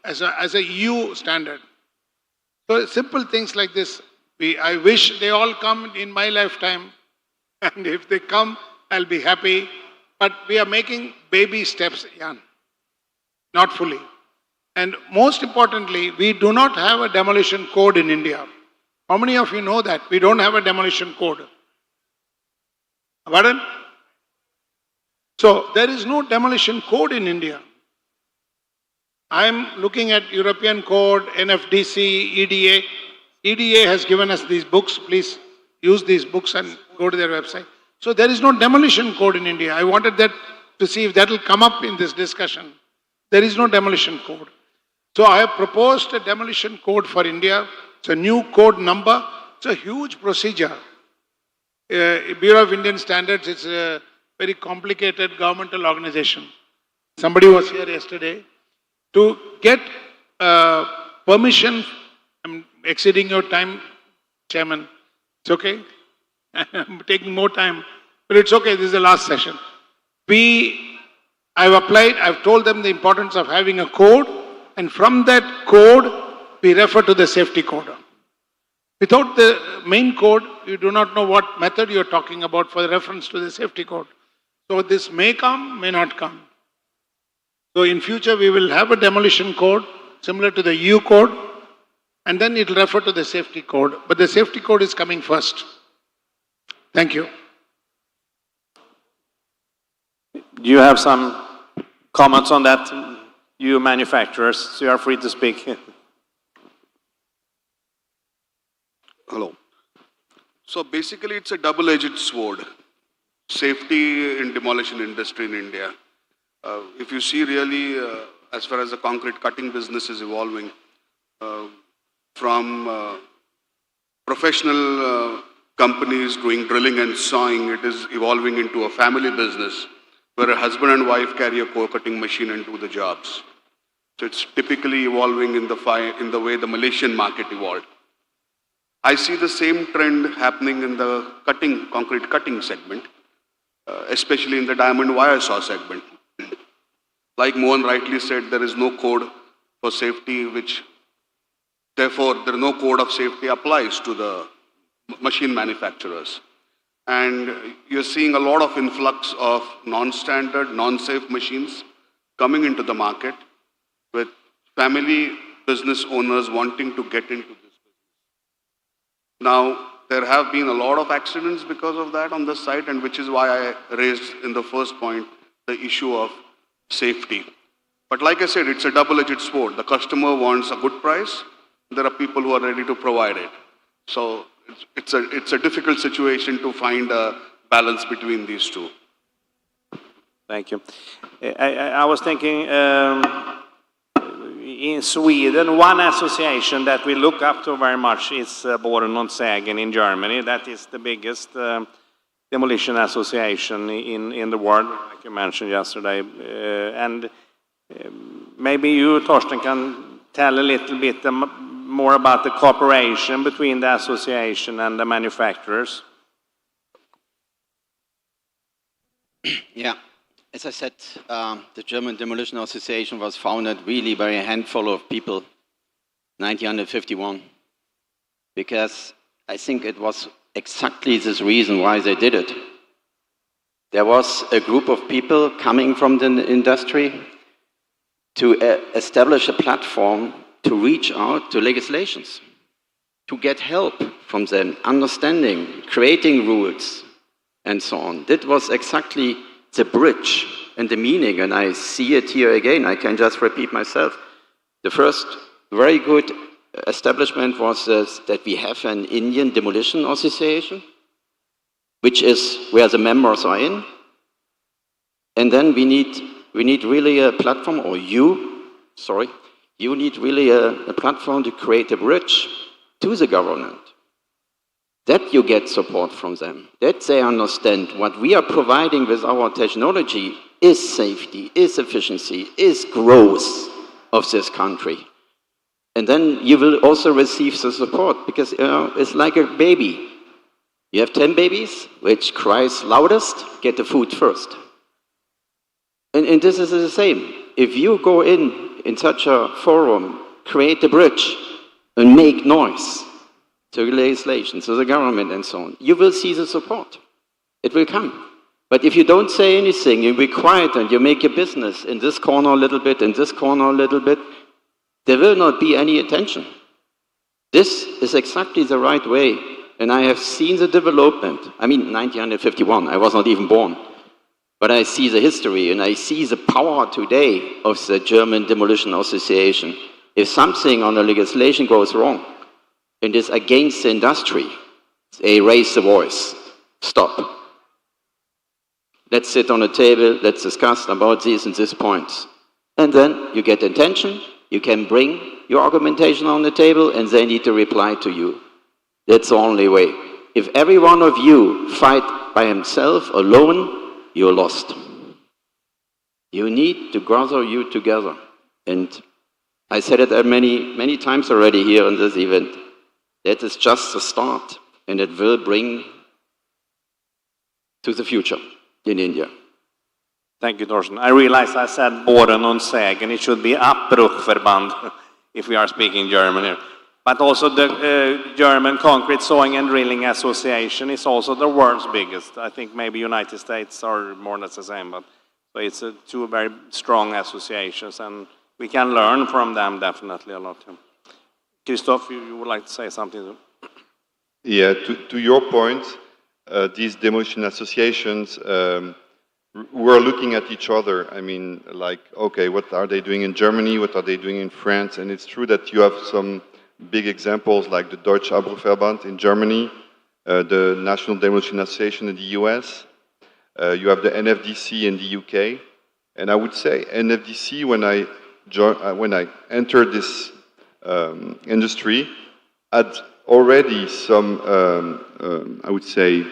as a EU standard. So simple things like this, I wish they all come in my lifetime. And if they come, I'll be happy. But we are making baby steps, Jan. Not fully. And most importantly, we do not have a demolition code in India. How many of you know that? We don't have a demolition code. Pardon? So there is no demolition code in India. I'm looking at European code, NFDC, EDA. EDA has given us these books. Please use these books and go to their website. So there is no demolition code in India. I wanted that to see if that will come up in this discussion. There is no demolition code. So I have proposed a demolition code for India. It's a new code number. It's a huge procedure. Bureau of Indian Standards, it's a very complicated governmental organization. Somebody was here yesterday. To get permission, I'm exceeding your time, Chairman. It's okay. I'm taking more time, but it's okay. This is the last session. I've applied, I've told them the importance of having a code, and from that code, we refer to the safety code. Without the main code, you do not know what method you're talking about for the reference to the safety code. So this may come, may not come. So in future, we will have a demolition code similar to the EU code, and then it will refer to the safety code. But the safety code is coming first. Thank you. Do you have some comments on that, you manufacturers? So you are free to speak. Hello. So basically, it's a double-edged sword. Safety in demolition industry in India. If you see really, as far as the concrete cutting business is evolving, from professional companies doing drilling and sawing, it is evolving into a family business where a husband and wife carry a core cutting machine and do the jobs. So it's typically evolving in the way the Malaysian market evolved. I see the same trend happening in the concrete cutting segment, especially in the diamond wire saw segment. Like Mohan rightly said, there is no code for safety, therefore there is no code of safety applies to machine manufacturers. And you're seeing a lot of influx of non-standard, non-safe machines coming into the market with family business owners wanting to get into this business. Now, there have been a lot of accidents because of that on this site, and which is why I raised in the first point the issue of safety. But like I said, it's a double-edged sword. The customer wants a good price. There are people who are ready to provide it. So it's a difficult situation to find a balance between these two. Thank you. I was thinking, in Sweden, one association that we look up to very much is Boden und Sägen in Germany. That is the biggest demolition association in the world, like you mentioned yesterday. And maybe you, Torsten, can tell a little bit more about the cooperation between the association and the manufacturers. Yeah. As I said, the German Demolition Association was founded really by a handful of people, 1951, because I think it was exactly this reason why they did it. There was a group of people coming from the industry to establish a platform to reach out to legislations, to get help from them, understanding, creating rules, and so on. That was exactly the bridge and the meaning, and I see it here again. I can just repeat myself. The first very good establishment was that we have an Indian Demolition Association, which is where the members are in. And then we need really a platform, or you need really a platform to create a bridge to the government. That you get support from them, that they understand what we are providing with our technology is safety, is efficiency, is growth of this country. And then you will also receive the support, because it's like a baby. You have 10 babies, which cries loudest, get the food first. And this is the same. If you go in such a forum, create a bridge, and make noise, to legislation, to the government and so on, you will see the support. It will come. But if you don't say anything, you be quiet and you make your business in this corner a little bit, in this corner a little bit, there will not be any attention. This is exactly the right way. And I have seen the development. I mean, 1951, I was not even born. But I see the history and I see the power today of the German Demolition Association. If something on the legislation goes wrong, and is against the industry, they raise the voice. Stop. Let's sit on a table, let's discuss about these and these points. And then you get attention, you can bring your argumentation on the table, and they need to reply to you. That's the only way. If every one of you fight by himself, alone, you're lost. You need to gather you together. And I said it many times already here in this event. That is just the start, and it will bring to the future in India. Thank you, Torsten. I realize I said Boden und Sägen. It should be Abbruchverband, if we are speaking German here. But also the German Concrete Sawing and Drilling Association is also the world's biggest. I think maybe United States are more or less the same, but so it's two very strong associations, and we can learn from them definitely a lot. Christoph, you would like to say something? Yeah, to your point, these demolition associations were looking at each other. I mean, like, okay, what are they doing in Germany? What are they doing in France? And it's true that you have some big examples like the Deutsche Abbruchverband in Germany, the National Demolition Association in the US. You have the NFDC in the UK. And I would say NFDC, when I entered this industry, had already some, I would say,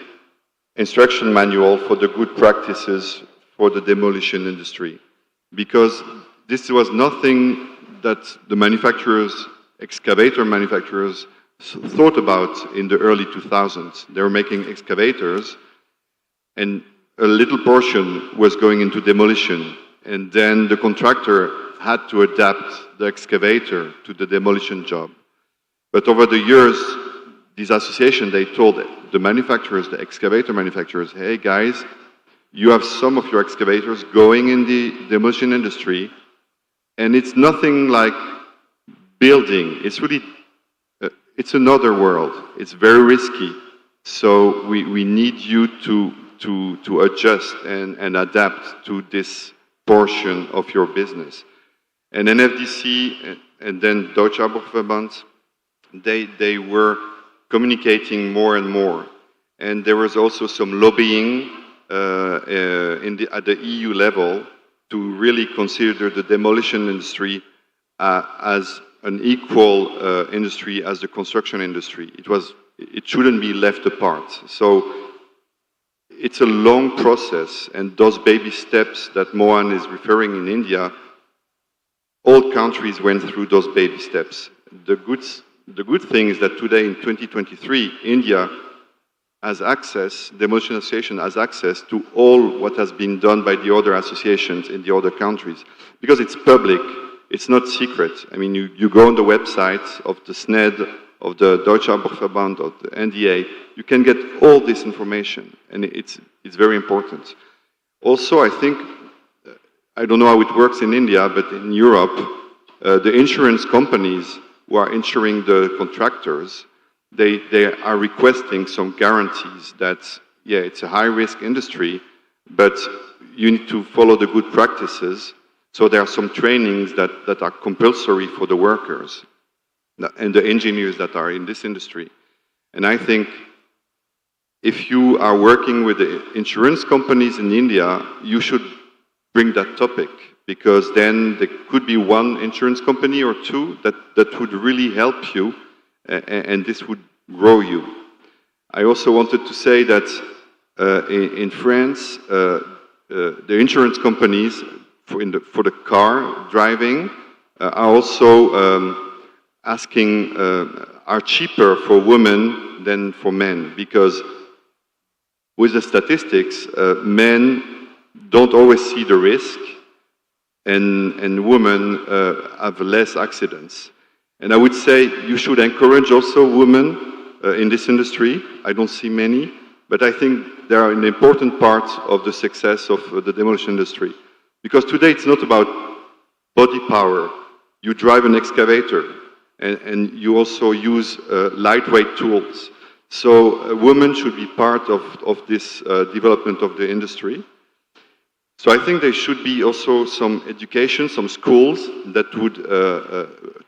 instruction manual for the good practices for the demolition industry. Because this was nothing that the manufacturers, excavator manufacturers, thought about in the early 2000s. They were making excavators, and a little portion was going into demolition. And then the contractor had to adapt the excavator to the demolition job. But over the years, this association, they told the manufacturers, the excavator manufacturers, hey guys, you have some of your excavators going in the demolition industry, and it's nothing like building. It's really, it's another world. It's very risky. So we need you to adjust and adapt to this portion of your business. And NFDC and then Deutsche Arbeiterverband, they were communicating more and more. And there was also some lobbying at the EU level to really consider the demolition industry as an equal industry as the construction industry. It shouldn't be left apart. So it's a long process, and those baby steps that Mohan is referring in India, all countries went through those baby steps. The good thing is that today in 2023, India has access, Demolition Association has access to all what has been done by the other associations in the other countries. Because it's public, it's not secret. I mean, you go on the website of the SNED, of the Deutsche Arbeiterverband, of the NDA, you can get all this information, and it's very important. Also, I think, I don't know how it works in India, but in Europe, the insurance companies who are insuring the contractors, they are requesting some guarantees that, yeah, it's a high-risk industry, but you need to follow the good practices. So there are some trainings that are compulsory for the workers and the engineers that are in this industry. And I think if you are working with the insurance companies in India, you should bring that topic, because then there could be one insurance company or two that would really help you, and this would grow you. I also wanted to say that in France, the insurance companies for the car driving are also asking, are cheaper for women than for men, because with the statistics, men don't always see the risk, and women have less accidents. And I would say you should encourage also women in this industry. I don't see many, but I think they are an important part of the success of the demolition industry. Because today it's not about body power. You drive an excavator, and you also use lightweight tools. So women should be part of this development of the industry. So I think there should be also some education, some schools that would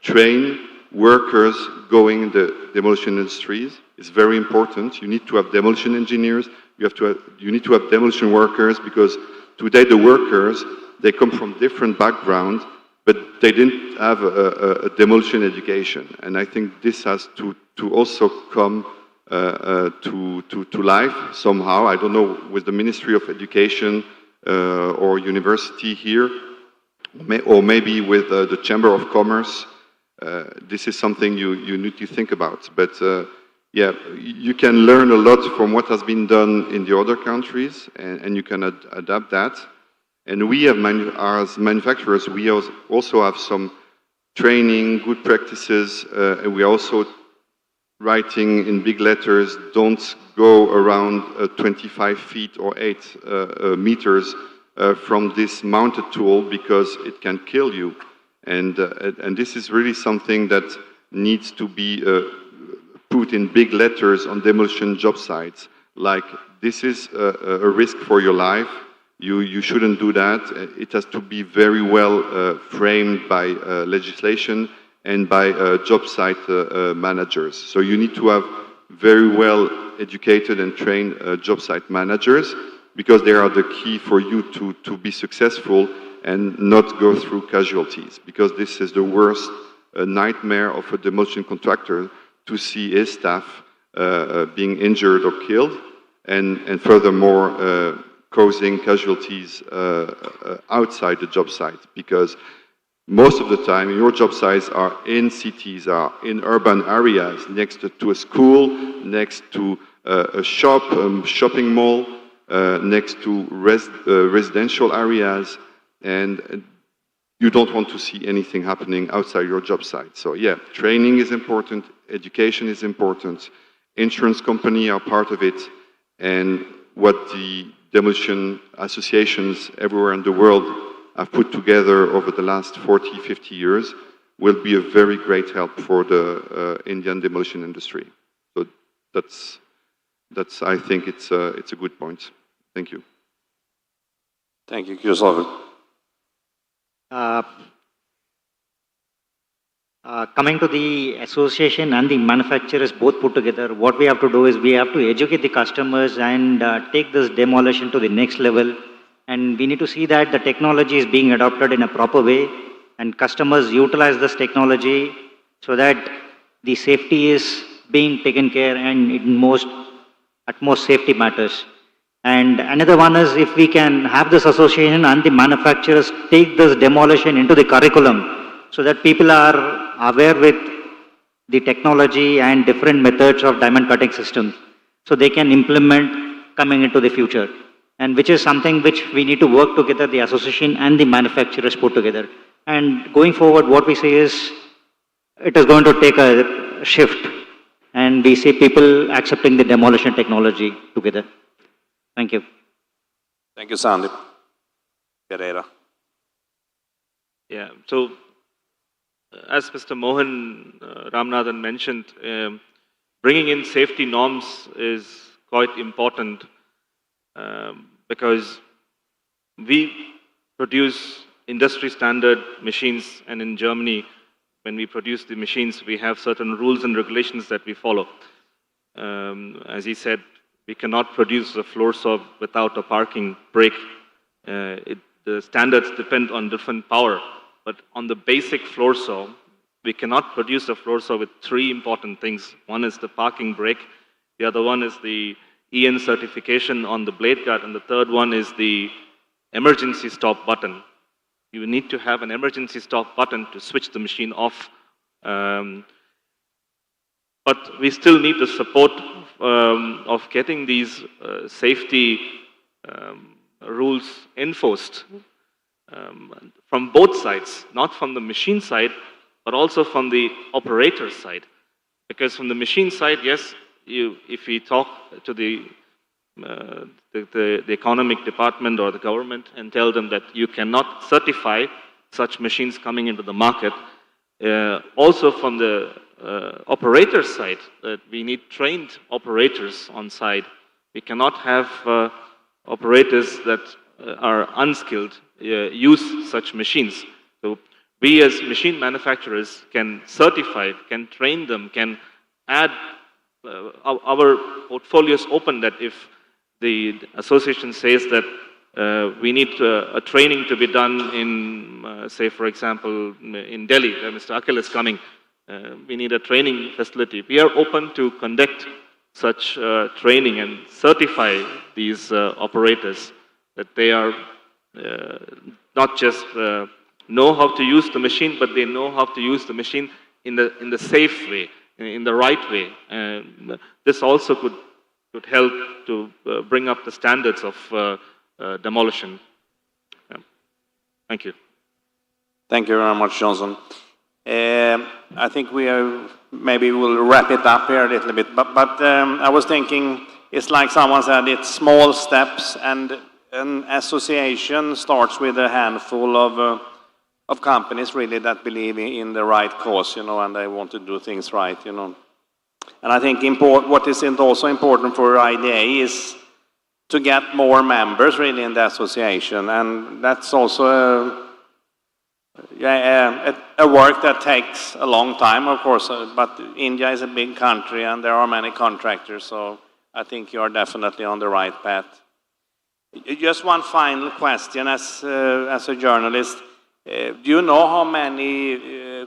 train workers going in the demolition industries. It's very important. You need to have demolition engineers. You need to have demolition workers, because today the workers, they come from different backgrounds, but they didn't have a demolition education. And I think this has to also come to life somehow. I don't know, with the Ministry of Education or university here, or maybe with the Chamber of Commerce. This is something you need to think about. But yeah, you can learn a lot from what has been done in the other countries, and you can adapt that. And we have, as manufacturers, we also have some training, good practices, and we are also writing in big letters, don't go around 25 feet or 8 meters from this mounted tool, because it can kill you. And this is really something that needs to be put in big letters on demolition job sites. Like, this is a risk for your life. You shouldn't do that. It has to be very well framed by legislation and by job site managers. So you need to have very well educated and trained job site managers, because they are the key for you to be successful and not go through casualties. Because this is the worst nightmare of a demolition contractor, to see his staff being injured or killed, and furthermore causing casualties outside the job site. Because most of the time, your job sites are in cities, are in urban areas, next to a school, next to a shop, shopping mall, next to residential areas, and you don't want to see anything happening outside your job site. So yeah, training is important, education is important, insurance company are part of it, and what the demolition associations everywhere in the world have put together over the last 40, 50 years will be a very great help for the Indian demolition industry. So that's I think it's a good point. Thank you. Thank you, Christopher. Coming to the association and the manufacturers both put together, what we have to do is we have to educate the customers and take this demolition to the next level. And we need to see that the technology is being adopted in a proper way and customers utilize this technology so that the safety is being taken care and utmost safety matters. And another one is if we can have this association and the manufacturers take this demolition into the curriculum so that people are aware with the technology and different methods of diamond cutting systems so they can implement coming into the future. And which is something which we need to work together, the association and the manufacturers put together. And going forward, what we say is it is going to take a shift and we see people accepting the demolition technology together. Thank you. Thank you, Sandeep. Pereira. Yeah, so as Mr. Mohan Ramanathan mentioned, bringing in safety norms is quite important because we produce industry standard machines, and in Germany, when we produce the machines, we have certain rules and regulations that we follow. As he said, we cannot produce a floor saw without a parking brake. The standards depend on different power, but on the basic floor saw, we cannot produce a floor saw with three important things. One is the parking brake, the other one is the EN certification on the blade guard, and the third one is the emergency stop button. You need to have an emergency stop button to switch the machine off. But we still need the support of getting these safety rules enforced from both sides, not from the machine side, but also from the operator side. Because from the machine side, yes, if we talk to the economic department or the government and tell them that you cannot certify such machines coming into the market, also from the operator side, that we need trained operators on site. We cannot have operators that are unskilled use such machines. So we as machine manufacturers can certify, can train them, can add our portfolios open that if the association says that we need a training to be done in, say for example, in Delhi, where Mr. Akhil is coming, we need a training facility. We are open to conduct such training and certify these operators that they are not just know how to use the machine, but they know how to use the machine in the safe way, in the right way. And this also could help to bring up the standards of demolition. Yeah. Thank you. Thank you very much, Johnson. I think maybe we'll wrap it up here a little bit, but I was thinking, it's like someone said, it's small steps, and an association starts with a handful of companies really that believe in the right cause, and they want to do things right, And I think what is also important for IDA is to get more members really in the association, and that's also a work that takes a long time, of course, but India is a big country and there are many contractors, so I think you are definitely on the right path. Just one final question as a journalist. Do you know how many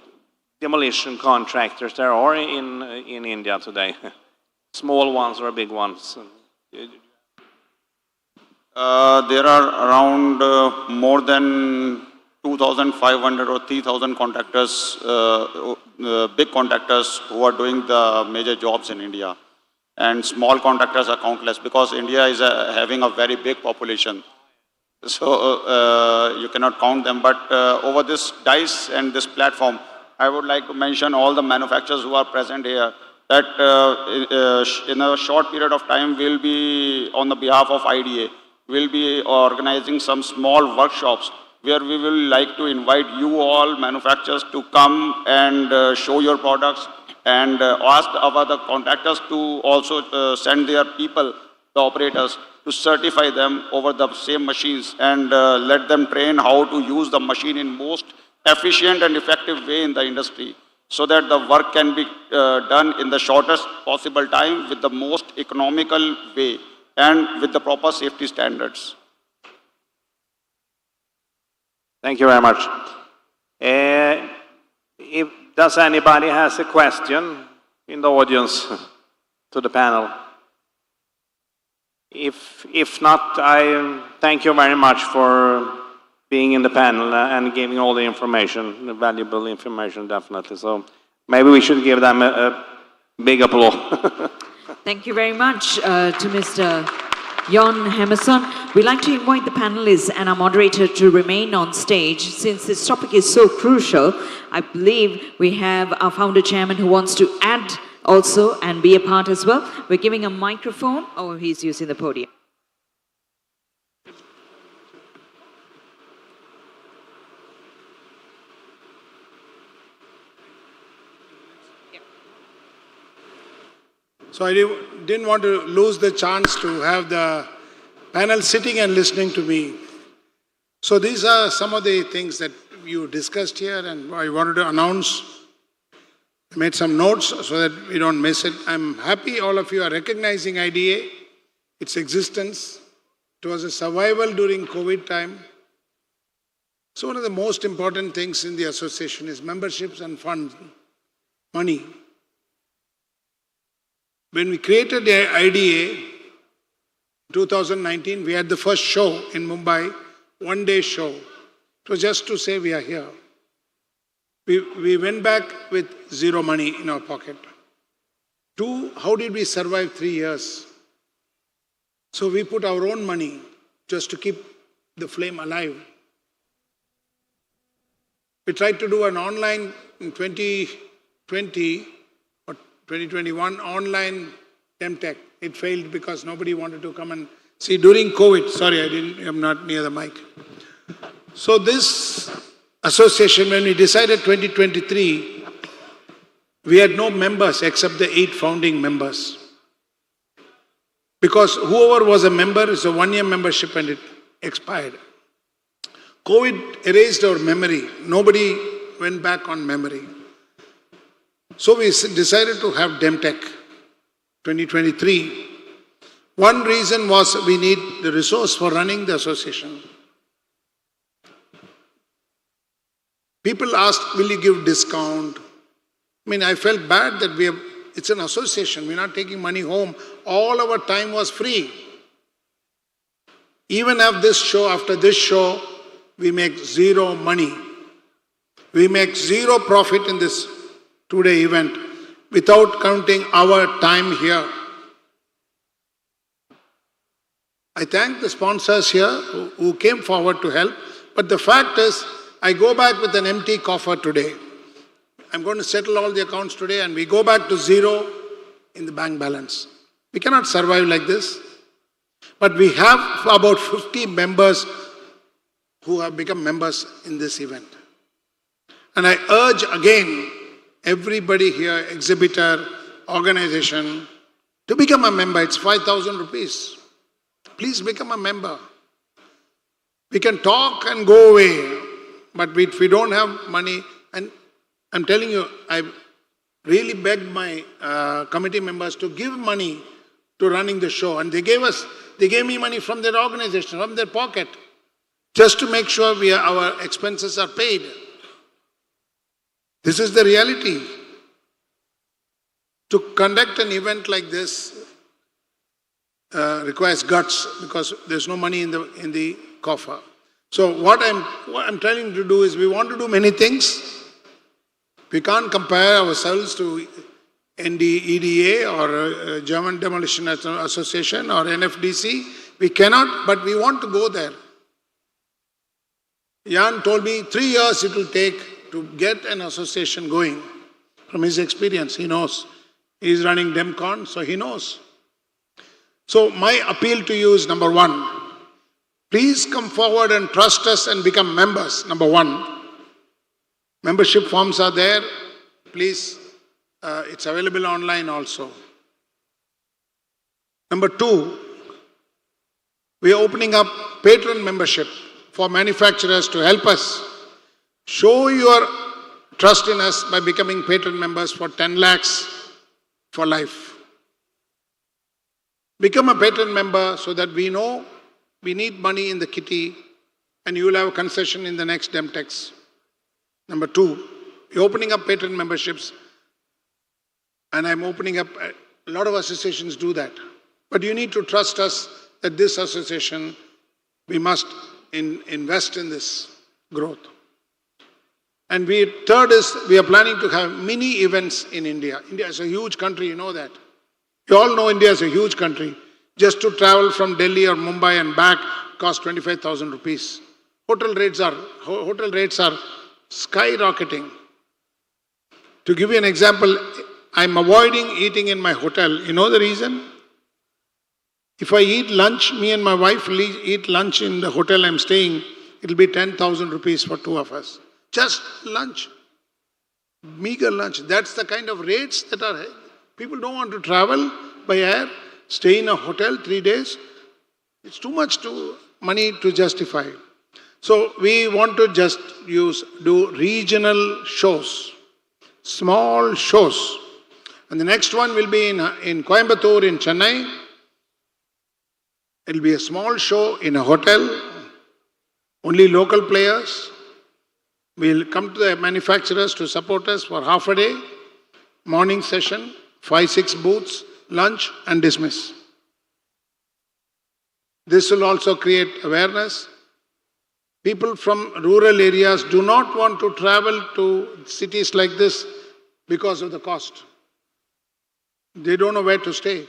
demolition contractors there are in India today? Small ones or big ones? There are around more than 2,500 or 3,000 contractors, big contractors who are doing the major jobs in India. And small contractors are countless because India is having a very big population. So you cannot count them. But over this DICE and this platform, I would like to mention all the manufacturers who are present here, that in a short period of time, we'll be, on the behalf of IDA, we'll be organizing some small workshops where we will like to invite you all manufacturers to come and show your products and ask our the contractors to also send their people, the operators, to certify them over the same machines and let them train how to use the machine in most efficient and effective way in the industry, so that the work can be done in the shortest possible time with the most economical way and with the proper safety standards. Thank you very much. Does anybody has a question in the audience to the panel? If not, I thank you very much for being in the panel and giving all the information, the valuable information, definitely. So maybe we should give them a big applause. Thank you very much to Mr. Jon Hemerson. We'd like to invite the panelists and our moderator to remain on stage. Since this topic is so crucial, I believe we have our founder chairman who wants to add also and be a part as well. We're giving a microphone. Oh, he's using the podium. So I didn't want to lose the chance to have the panel sitting and listening to me. So these are some of the things that you discussed here and I wanted to announce. I made some notes so that we don't miss it. I'm happy all of you are recognizing IDA, its existence. It was a survival during COVID time. So one of the most important things in the association is memberships and funds, money. When we created the IDA, 2019, we had the first show in Mumbai, one-day show. It was just to say we are here. We went back with zero money in our pocket. 2, how did we survive 3 years? So we put our own money just to keep the flame alive. We tried to do an online in 2020 or 2021 online DEM Tech. It failed because nobody wanted to come and see during COVID. Sorry, I'm not near the mic. So this association, when we decided 2023, we had no members except the 8 founding members. Because whoever was a member is a 1-year membership and it expired. COVID erased our memory. Nobody went back on memory. So we decided to have DEM Tech 2023. One reason was we need the resource for running the association. People asked, will you give discount? I mean, I felt bad that it's an association. We're not taking money home. All our time was free. Even after this show, we make zero money. We make zero profit in this 2-day event without counting our time here. I thank the sponsors here who came forward to help. But the fact is, I go back with an empty coffer today. I'm going to settle all the accounts today and we go back to zero in the bank balance. We cannot survive like this. But we have about 50 members who have become members in this event. And I urge again, everybody here, exhibitor, organization, to become a member. It's 5,000 rupees. Please become a member. We can talk and go away. But if we don't have money, and I'm telling you, I really begged my committee members to give money to running the show. And they gave me money from their organization, from their pocket, just to make sure our expenses are paid. This is the reality. To conduct an event like this requires guts because there's no money in the coffer. So what I'm trying to do is we want to do many things. We can't compare ourselves to EDA or German Demolition Association or NFDC. We cannot, but we want to go there. Jan told me 3 years it will take to get an association going. From his experience, he knows. He is running DEMCON, so he knows. So my appeal to you is number one, please come forward and trust us and become members, number one. Membership forms are there. Please, it's available online also. Number two, we are opening up patron membership for manufacturers to help us. Show your trust in us by becoming patron members for 10 lakhs for life. Become a patron member so that we know we need money in the kitty and you will have a concession in the next DEMTEX. Number two, we're opening up patron memberships, and I'm opening up, a lot of associations do that. But you need to trust us that this association, we must invest in this growth. And third is, we are planning to have mini events in India. India is a huge country, you know that. You all know India is a huge country. Just to travel from Delhi or Mumbai and back costs 25,000 rupees. Hotel rates are skyrocketing. To give you an example, I'm avoiding eating in my hotel. You know the reason? If I eat lunch, me and my wife eat lunch in the hotel I'm staying, it'll be 10,000 rupees for two of us. Just lunch. Meager lunch. That's the kind of rates that are. People don't want to travel by air, stay in a hotel 3 days. It's too much money to justify. So we want to just do regional shows, small shows. And the next one will be in Coimbatore, in Chennai. It'll be a small show in a hotel, only local players. We'll come to the manufacturers to support us for half a day, morning session, 5-6 booths, lunch and dismiss. This will also create awareness. People from rural areas do not want to travel to cities like this because of the cost. They don't know where to stay.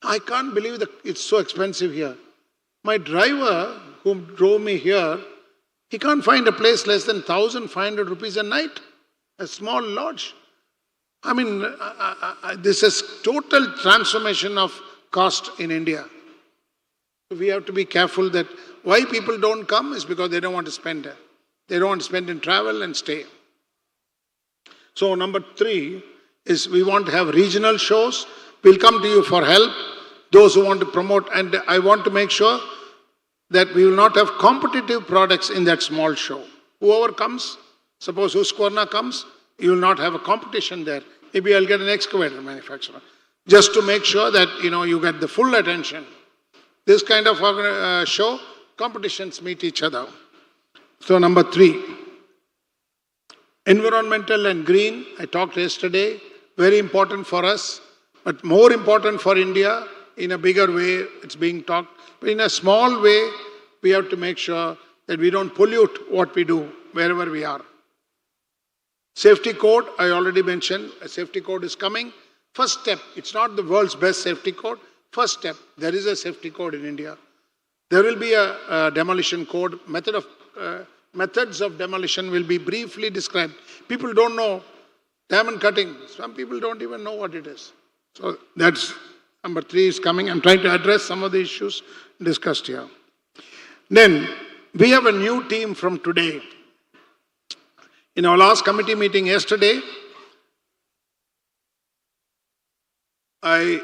I can't believe that it's so expensive here. My driver who drove me here, he can't find a place less than 1,500 rupees a night, a small lodge. I mean, this is total transformation of cost in India. We have to be careful that why people don't come is because they don't want to spend. They don't want to spend in travel and stay. So number 3 is we want to have regional shows. We'll come to you for help, those who want to promote, and I want to make sure that we will not have competitive products in that small show. Whoever comes, suppose Husqvarna comes, you will not have a competition there. Maybe I'll get an excavator manufacturer. Just to make sure that, you get the full attention. This kind of show, competitions meet each other. So number 3, environmental and green, I talked yesterday, very important for us, but more important for India, in a bigger way, it's being talked. But in a small way, we have to make sure that we don't pollute what we do, wherever we are. Safety code, I already mentioned, a safety code is coming. First step, it's not the world's best safety code. First step, there is a safety code in India. There will be a demolition code. Methods of demolition will be briefly described. People don't know diamond cutting. Some people don't even know what it is. So that's number 3 is coming. I'm trying to address some of the issues discussed here. Then we have a new team from today. In our last committee meeting yesterday, I'll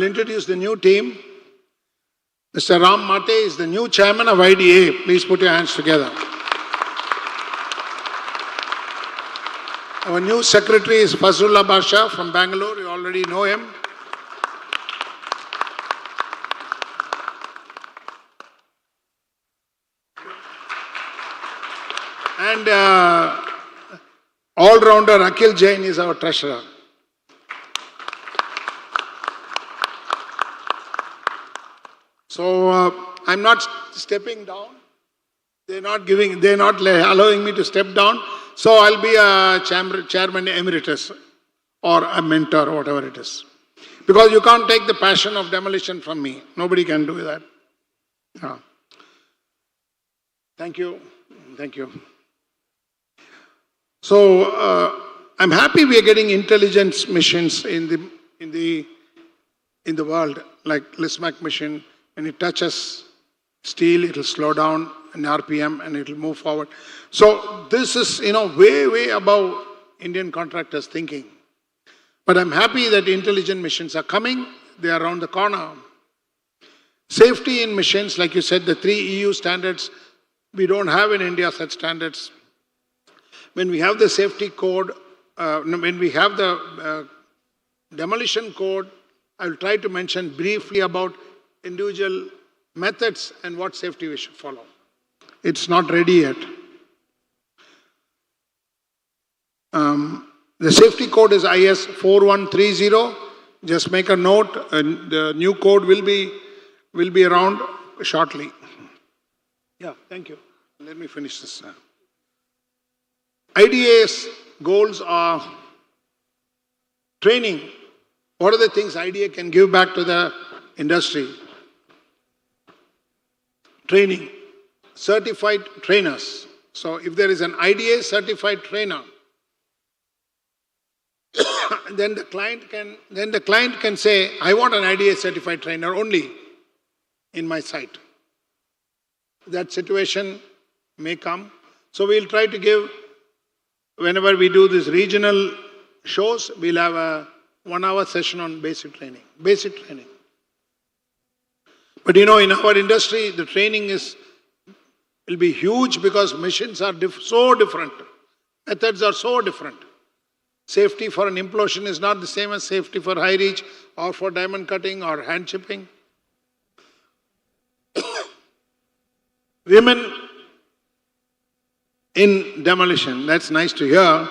introduce the new team. Mr. Ram Mate is the new chairman of IDA. Please put your hands together. Our new secretary is Fazlullah Basha from Bangalore. You already know him. And all-rounder Akhil Jain is our treasurer. So I'm not stepping down. They're not allowing me to step down. So I'll be a chairman emeritus or a mentor or whatever it is. Because you can't take the passion of demolition from me. Nobody can do that. Yeah. Thank you. Thank you. So I'm happy we are getting intelligence missions in the world, like LISMAC mission. When it touches steel, it will slow down in RPM and it will move forward. So this is, way above Indian contractors' thinking. But I'm happy that intelligent missions are coming. They are around the corner. Safety in missions, like you said, the 3 EU standards, we don't have in India such standards. When we have the safety code, when we have the demolition code, I will try to mention briefly about individual methods and what safety we should follow. It's not ready yet. The safety code is IS 4130. Just make a note, and the new code will be around shortly. Yeah, thank you. Let me finish this. IDA's goals are training. What are the things IDA can give back to the industry? Training. Certified trainers. So if there is an IDA certified trainer, then the client can say, I want an IDA certified trainer only in my site. That situation may come. So we'll try to give, whenever we do these regional shows, we'll have a 1-hour session on basic training. Basic training. But in our industry, the training will be huge because machines are so different. Methods are so different. Safety for an implosion is not the same as safety for high reach or for diamond cutting or hand chipping. Women in demolition, that's nice to hear.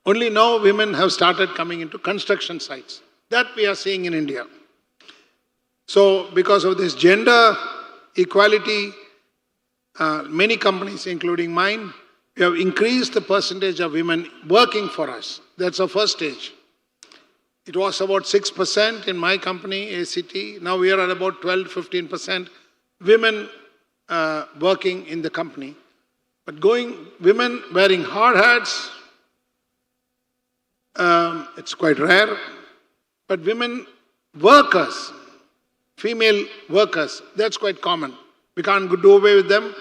Only now women have started coming into construction sites. That we are seeing in India. So because of this gender equality, many companies, including mine, we have increased the percentage of women working for us. That's our first stage. It was about 6% in my company, ACT. Now we are at about 12-15% women working in the company. But women wearing hard hats, it's quite rare. But women workers, female workers, that's quite common. We can't do away with them.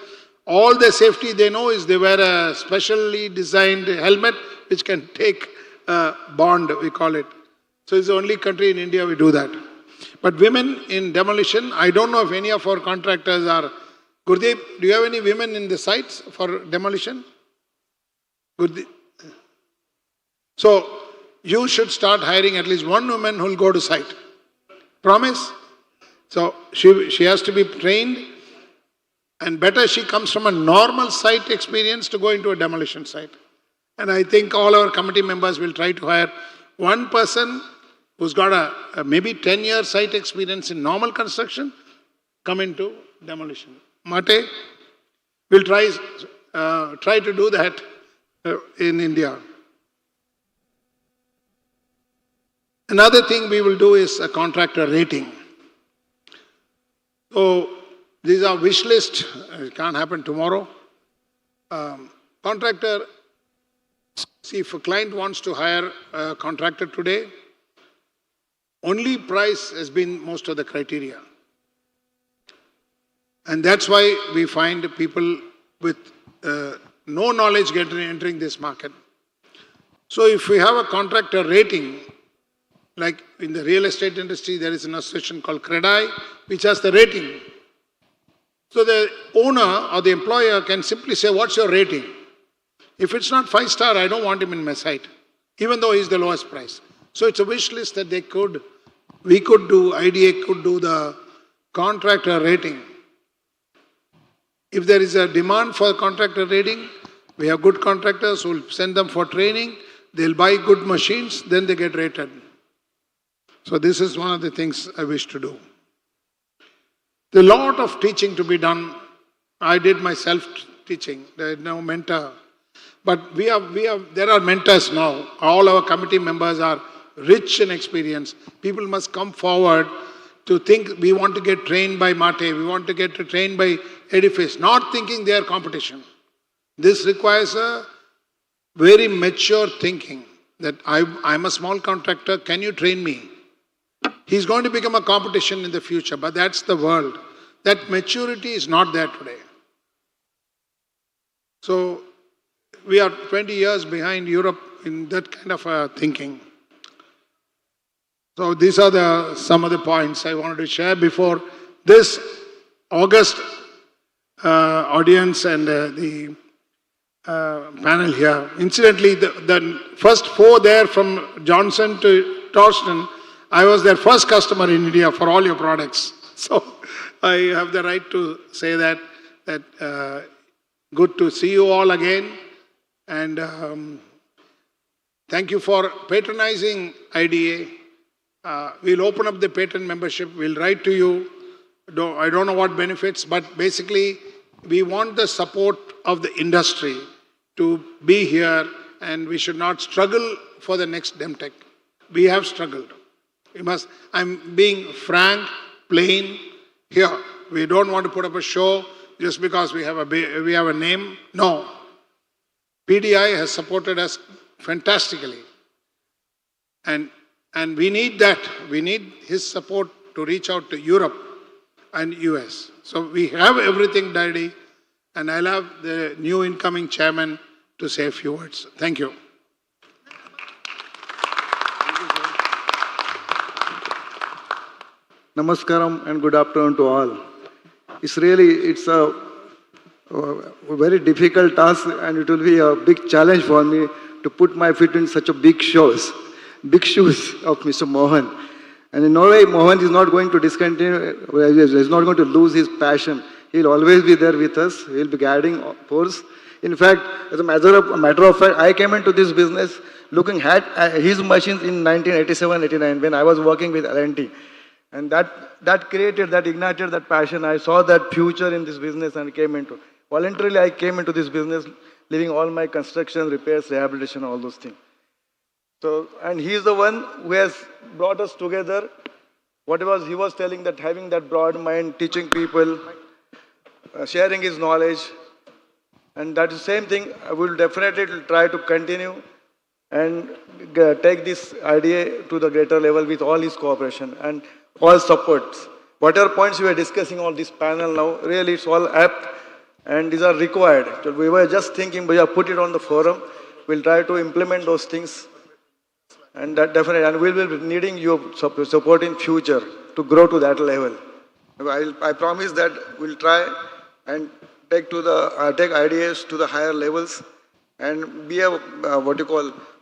All the safety they know is they wear a specially designed helmet which can take a bond, we call it. So it's the only country in India we do that. But women in demolition, I don't know if any of our contractors are. Gurdeep, do you have any women in the sites for demolition? Gurdeep. So you should start hiring at least one woman who will go to site. Promise? So she has to be trained, and better she comes from a normal site experience to go into a demolition site. And I think all our committee members will try to hire one person who's got a maybe 10-year site experience in normal construction, come into demolition. Mate, we'll try to do that in India. Another thing we will do is a contractor rating. So these are wish list. It can't happen tomorrow. Contractor, see, if a client wants to hire a contractor today, only price has been most of the criteria. And that's why we find people with no knowledge entering this market. So if we have a contractor rating, like in the real estate industry, there is an association called CREDI, which has the rating. So the owner or the employer can simply say, what's your rating? If it's not 5-star, I don't want him in my site, even though he's the lowest price. So it's a wish list that we could do, IDA could do the contractor rating. If there is a demand for contractor rating, we have good contractors who will send them for training, they'll buy good machines, then they get rated. So this is one of the things I wish to do. There's a lot of teaching to be done. I did my self-teaching. There is no mentor. But there are mentors now. All our committee members are rich in experience. People must come forward to think we want to get trained by Mate, we want to get trained by Edifice, not thinking they are competition. This requires a very mature thinking. that I'm a small contractor, can you train me? He's going to become a competition in the future, but that's the world. That maturity is not there today. So we are 20 years behind Europe in that kind of thinking. So these are some of the points I wanted to share before this August audience and the panel here. Incidentally, the first 4 there from Johnson to Torsten, I was their first customer in India for all your products. So I have the right to say that good to see you all again. And thank you for patronizing IDA. We'll open up the patent membership. We'll write to you. I don't know what benefits, but basically we want the support of the industry to be here, and we should not struggle for the next DemTech. We have struggled. I'm being frank, plain here. We don't want to put up a show just because we have a name. No. PDI has supported us fantastically. And we need that. We need his support to reach out to Europe and US. So we have everything ready, and I'll have the new incoming chairman to say a few words. Thank you. Namaskaram and good afternoon to all. It's a very difficult task, and it will be a big challenge for me to put my feet in such a big shoes of Mr. Mohan. And in no way, Mohan is not going to discontinue, he's not going to lose his passion. He'll always be there with us. He'll be guiding force. In fact, as a matter of fact, I came into this business looking at his machines in 1987-89 when I was working with L&T. And that ignited that passion. I saw that future in this business and voluntarily I came into this business, leaving all my construction, repairs, rehabilitation, all those things. So, and he's the one who has brought us together. Whatever he was telling, that having that broad mind, teaching people, sharing his knowledge, and that is the same thing I will definitely try to continue and take this idea to the greater level with all his cooperation and all supports. Whatever points we were discussing on this panel now, really it's all apt and these are required. So we were just thinking, we have put it on the forum. We'll try to implement those things. And that definitely, and we will be needing your support in future to grow to that level. I promise that we'll try and take ideas to the higher levels and be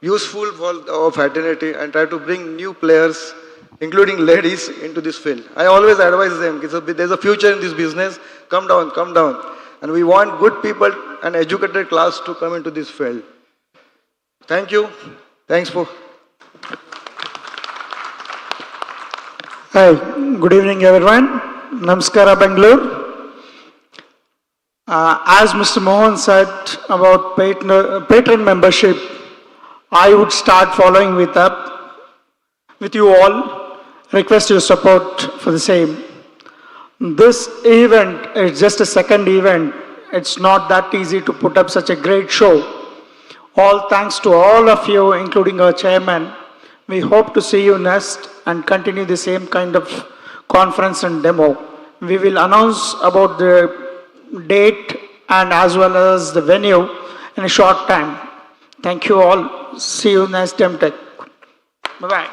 useful for our fraternity and try to bring new players, including ladies, into this field. I always advise them, there's a future in this business, come down. And we want good people and educated class to come into this field. Thank you. Thanks for... Hi, good evening everyone. Namaskara Bangalore. As Mr. Mohan said about patron membership, I would start following with you all. Request your support for the same. This event is just a second event. It's not that easy to put up such a great show. All thanks to all of you, including our chairman. We hope to see you next and continue the same kind of conference and demo. We will announce about the date and as well as the venue in a short time. Thank you all. See you next DemTech. Bye-bye.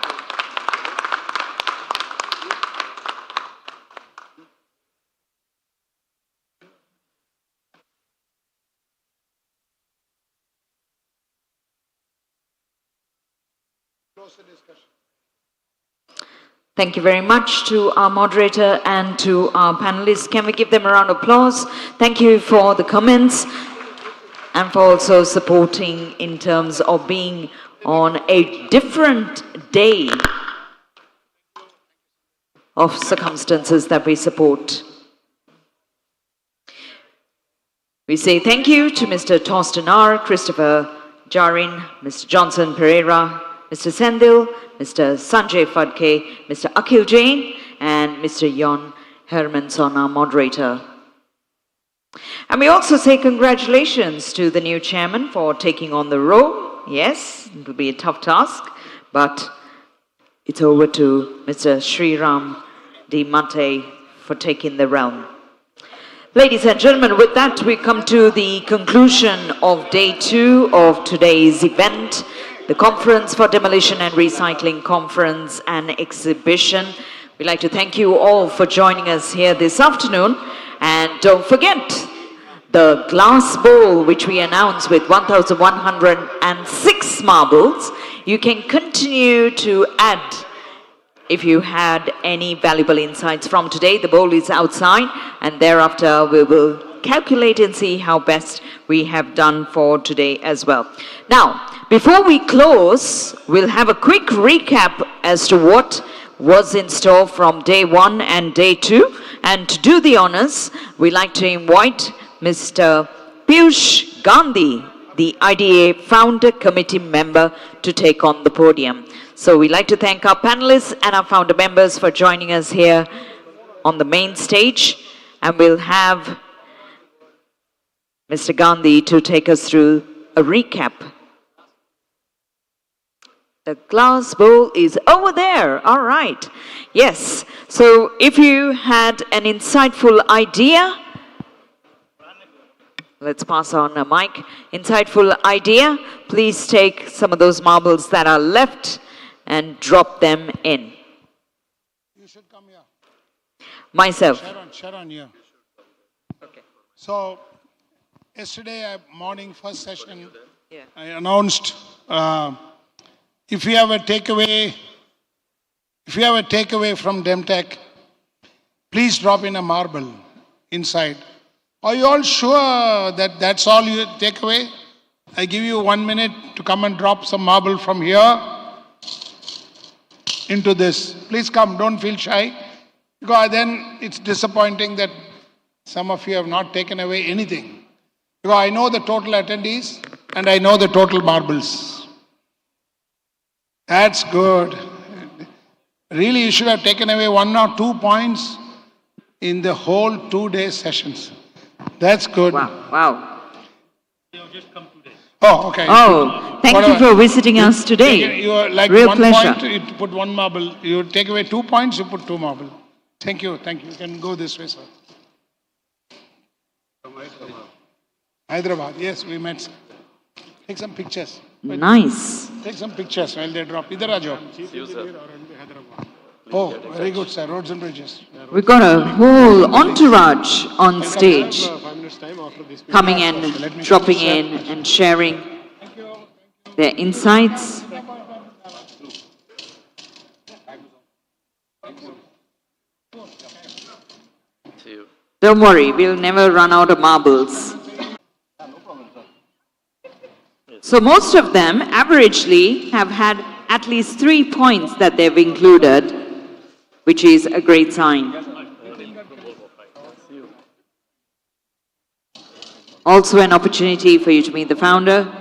Thank you very much to our moderator and to our panelists. Can we give them a round of applause? Thank you for the comments and for also supporting in terms of being on a different day of circumstances that we support. We say thank you to Mr. Torsten R., Christopher Jarin, Mr. Johnson Pereira, Mr. Sendil, Mr. Sanjay Fadke, Mr. Akhil Jain, and Mr. Jon Hermansson, our moderator. And we also say congratulations to the new chairman for taking on the role, Yes, it will be a tough task, but it's over to Mr. Sriram D. Mate for taking the realm. Ladies and gentlemen, with that, we come to the conclusion of day 2 of today's event, the Conference for Demolition and Recycling Conference and Exhibition. We'd like to thank you all for joining us here this afternoon. And don't forget, the glass bowl, which we announced with 1,106 marbles, you can continue to add. If you had any valuable insights from today, the bowl is outside, and thereafter we will calculate and see how best we have done for today as well. Now, before we close, we'll have a quick recap as to what was in store from day 1 and day 2. And to do the honors, we'd like to invite Mr. Piyush Gandhi, the IDA Founder Committee member, to take on the podium. So we'd like to thank our panelists and our founder members for joining us here on the main stage. And we'll have Mr. Gandhi to take us through a recap. The glass bowl is over there. All right. Yes. So if you had an insightful idea, let's pass on a mic. Insightful idea, please take some of those marbles that are left and drop them in. You should come here. Myself. Sharon, here. Okay. So, yesterday morning, first session, I announced if you have a takeaway from DemTech, please drop in a marble inside. Are you all sure that that's all you take away? I give you 1 minute to come and drop some marble from here into this. Please come, don't feel shy. Because then it's disappointing that some of you have not taken away anything. Because I know the total attendees and I know the total marbles. That's good. Really, you should have taken away 1 or 2 points in the whole 2-day sessions. That's good. Wow. Oh, okay. Oh, thank you for visiting us today. You are like Real 1 pleasure. point, you put 1 marble. You take away 2 points, you put 2 marble. Thank you. You can go this way, sir. Hyderabad. Yes, we met. Take some pictures. Nice. Take some pictures while they drop. Idhar aa jao. Oh, very good, sir. Roads and bridges. We've got a whole entourage on stage, coming and dropping in and sharing their insights. Don't worry, we'll never run out of marbles. So most of them averagely have had at least 3 points that they've included, which is a great sign. Also an opportunity for you to meet the founder.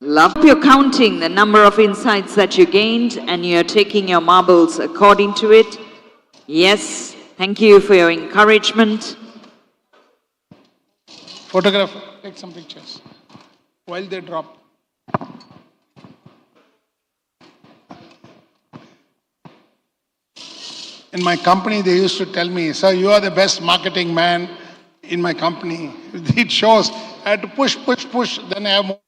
Love you're counting the number of insights that you gained and you're taking your marbles according to it. Yes, thank you for your encouragement. Photographer, take some pictures while they drop. In my company, they used to tell me, sir, you are the best marketing man in my company. It shows. I had to push, then I have more.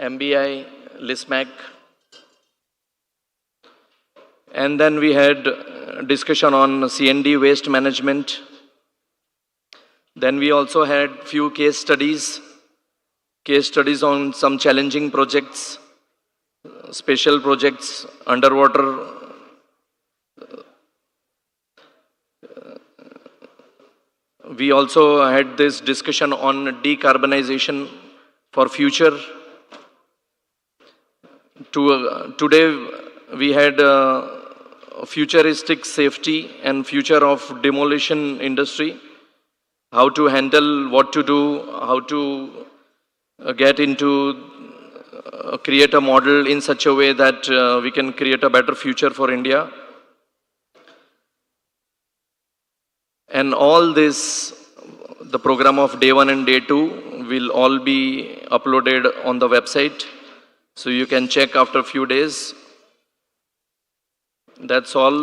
MBI, LISMAC. And then we had discussion on CND waste management. Then we also had few case studies on some challenging projects, special projects, underwater we also had this discussion on decarbonization for future. Today we had futuristic safety and future of demolition industry, how to handle, what to do, how to get into, create a model in such a way that we can create a better future for India. And all this, the program of day 1 and day 2 will all be uploaded on the website. So you can check after a few days. That's all.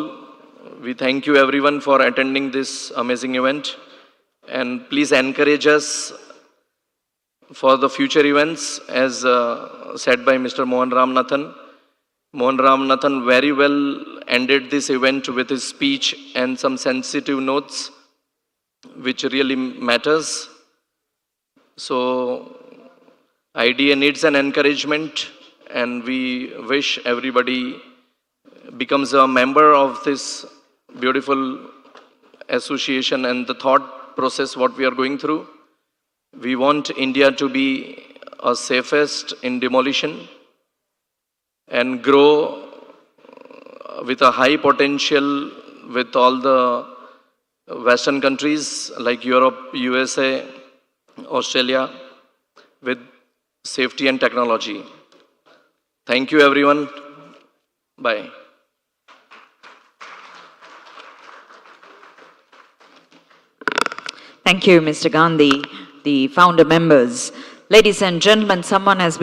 We thank you everyone for attending this amazing event. And please encourage us for the future events, as said by Mr. Mohan Ramanathan. Mohan Ramanathan very well ended this event with his speech and some sensitive notes, which really matters. So IDA needs an encouragement, and we wish everybody becomes a member of this beautiful association and the thought process what we are going through. We want India to be a safest in demolition and grow with a high potential with all the Western countries like Europe, USA, Australia, with safety and technology. Thank you everyone. Bye. Thank you, Mr. Gandhi, the founder members. Ladies and gentlemen, someone has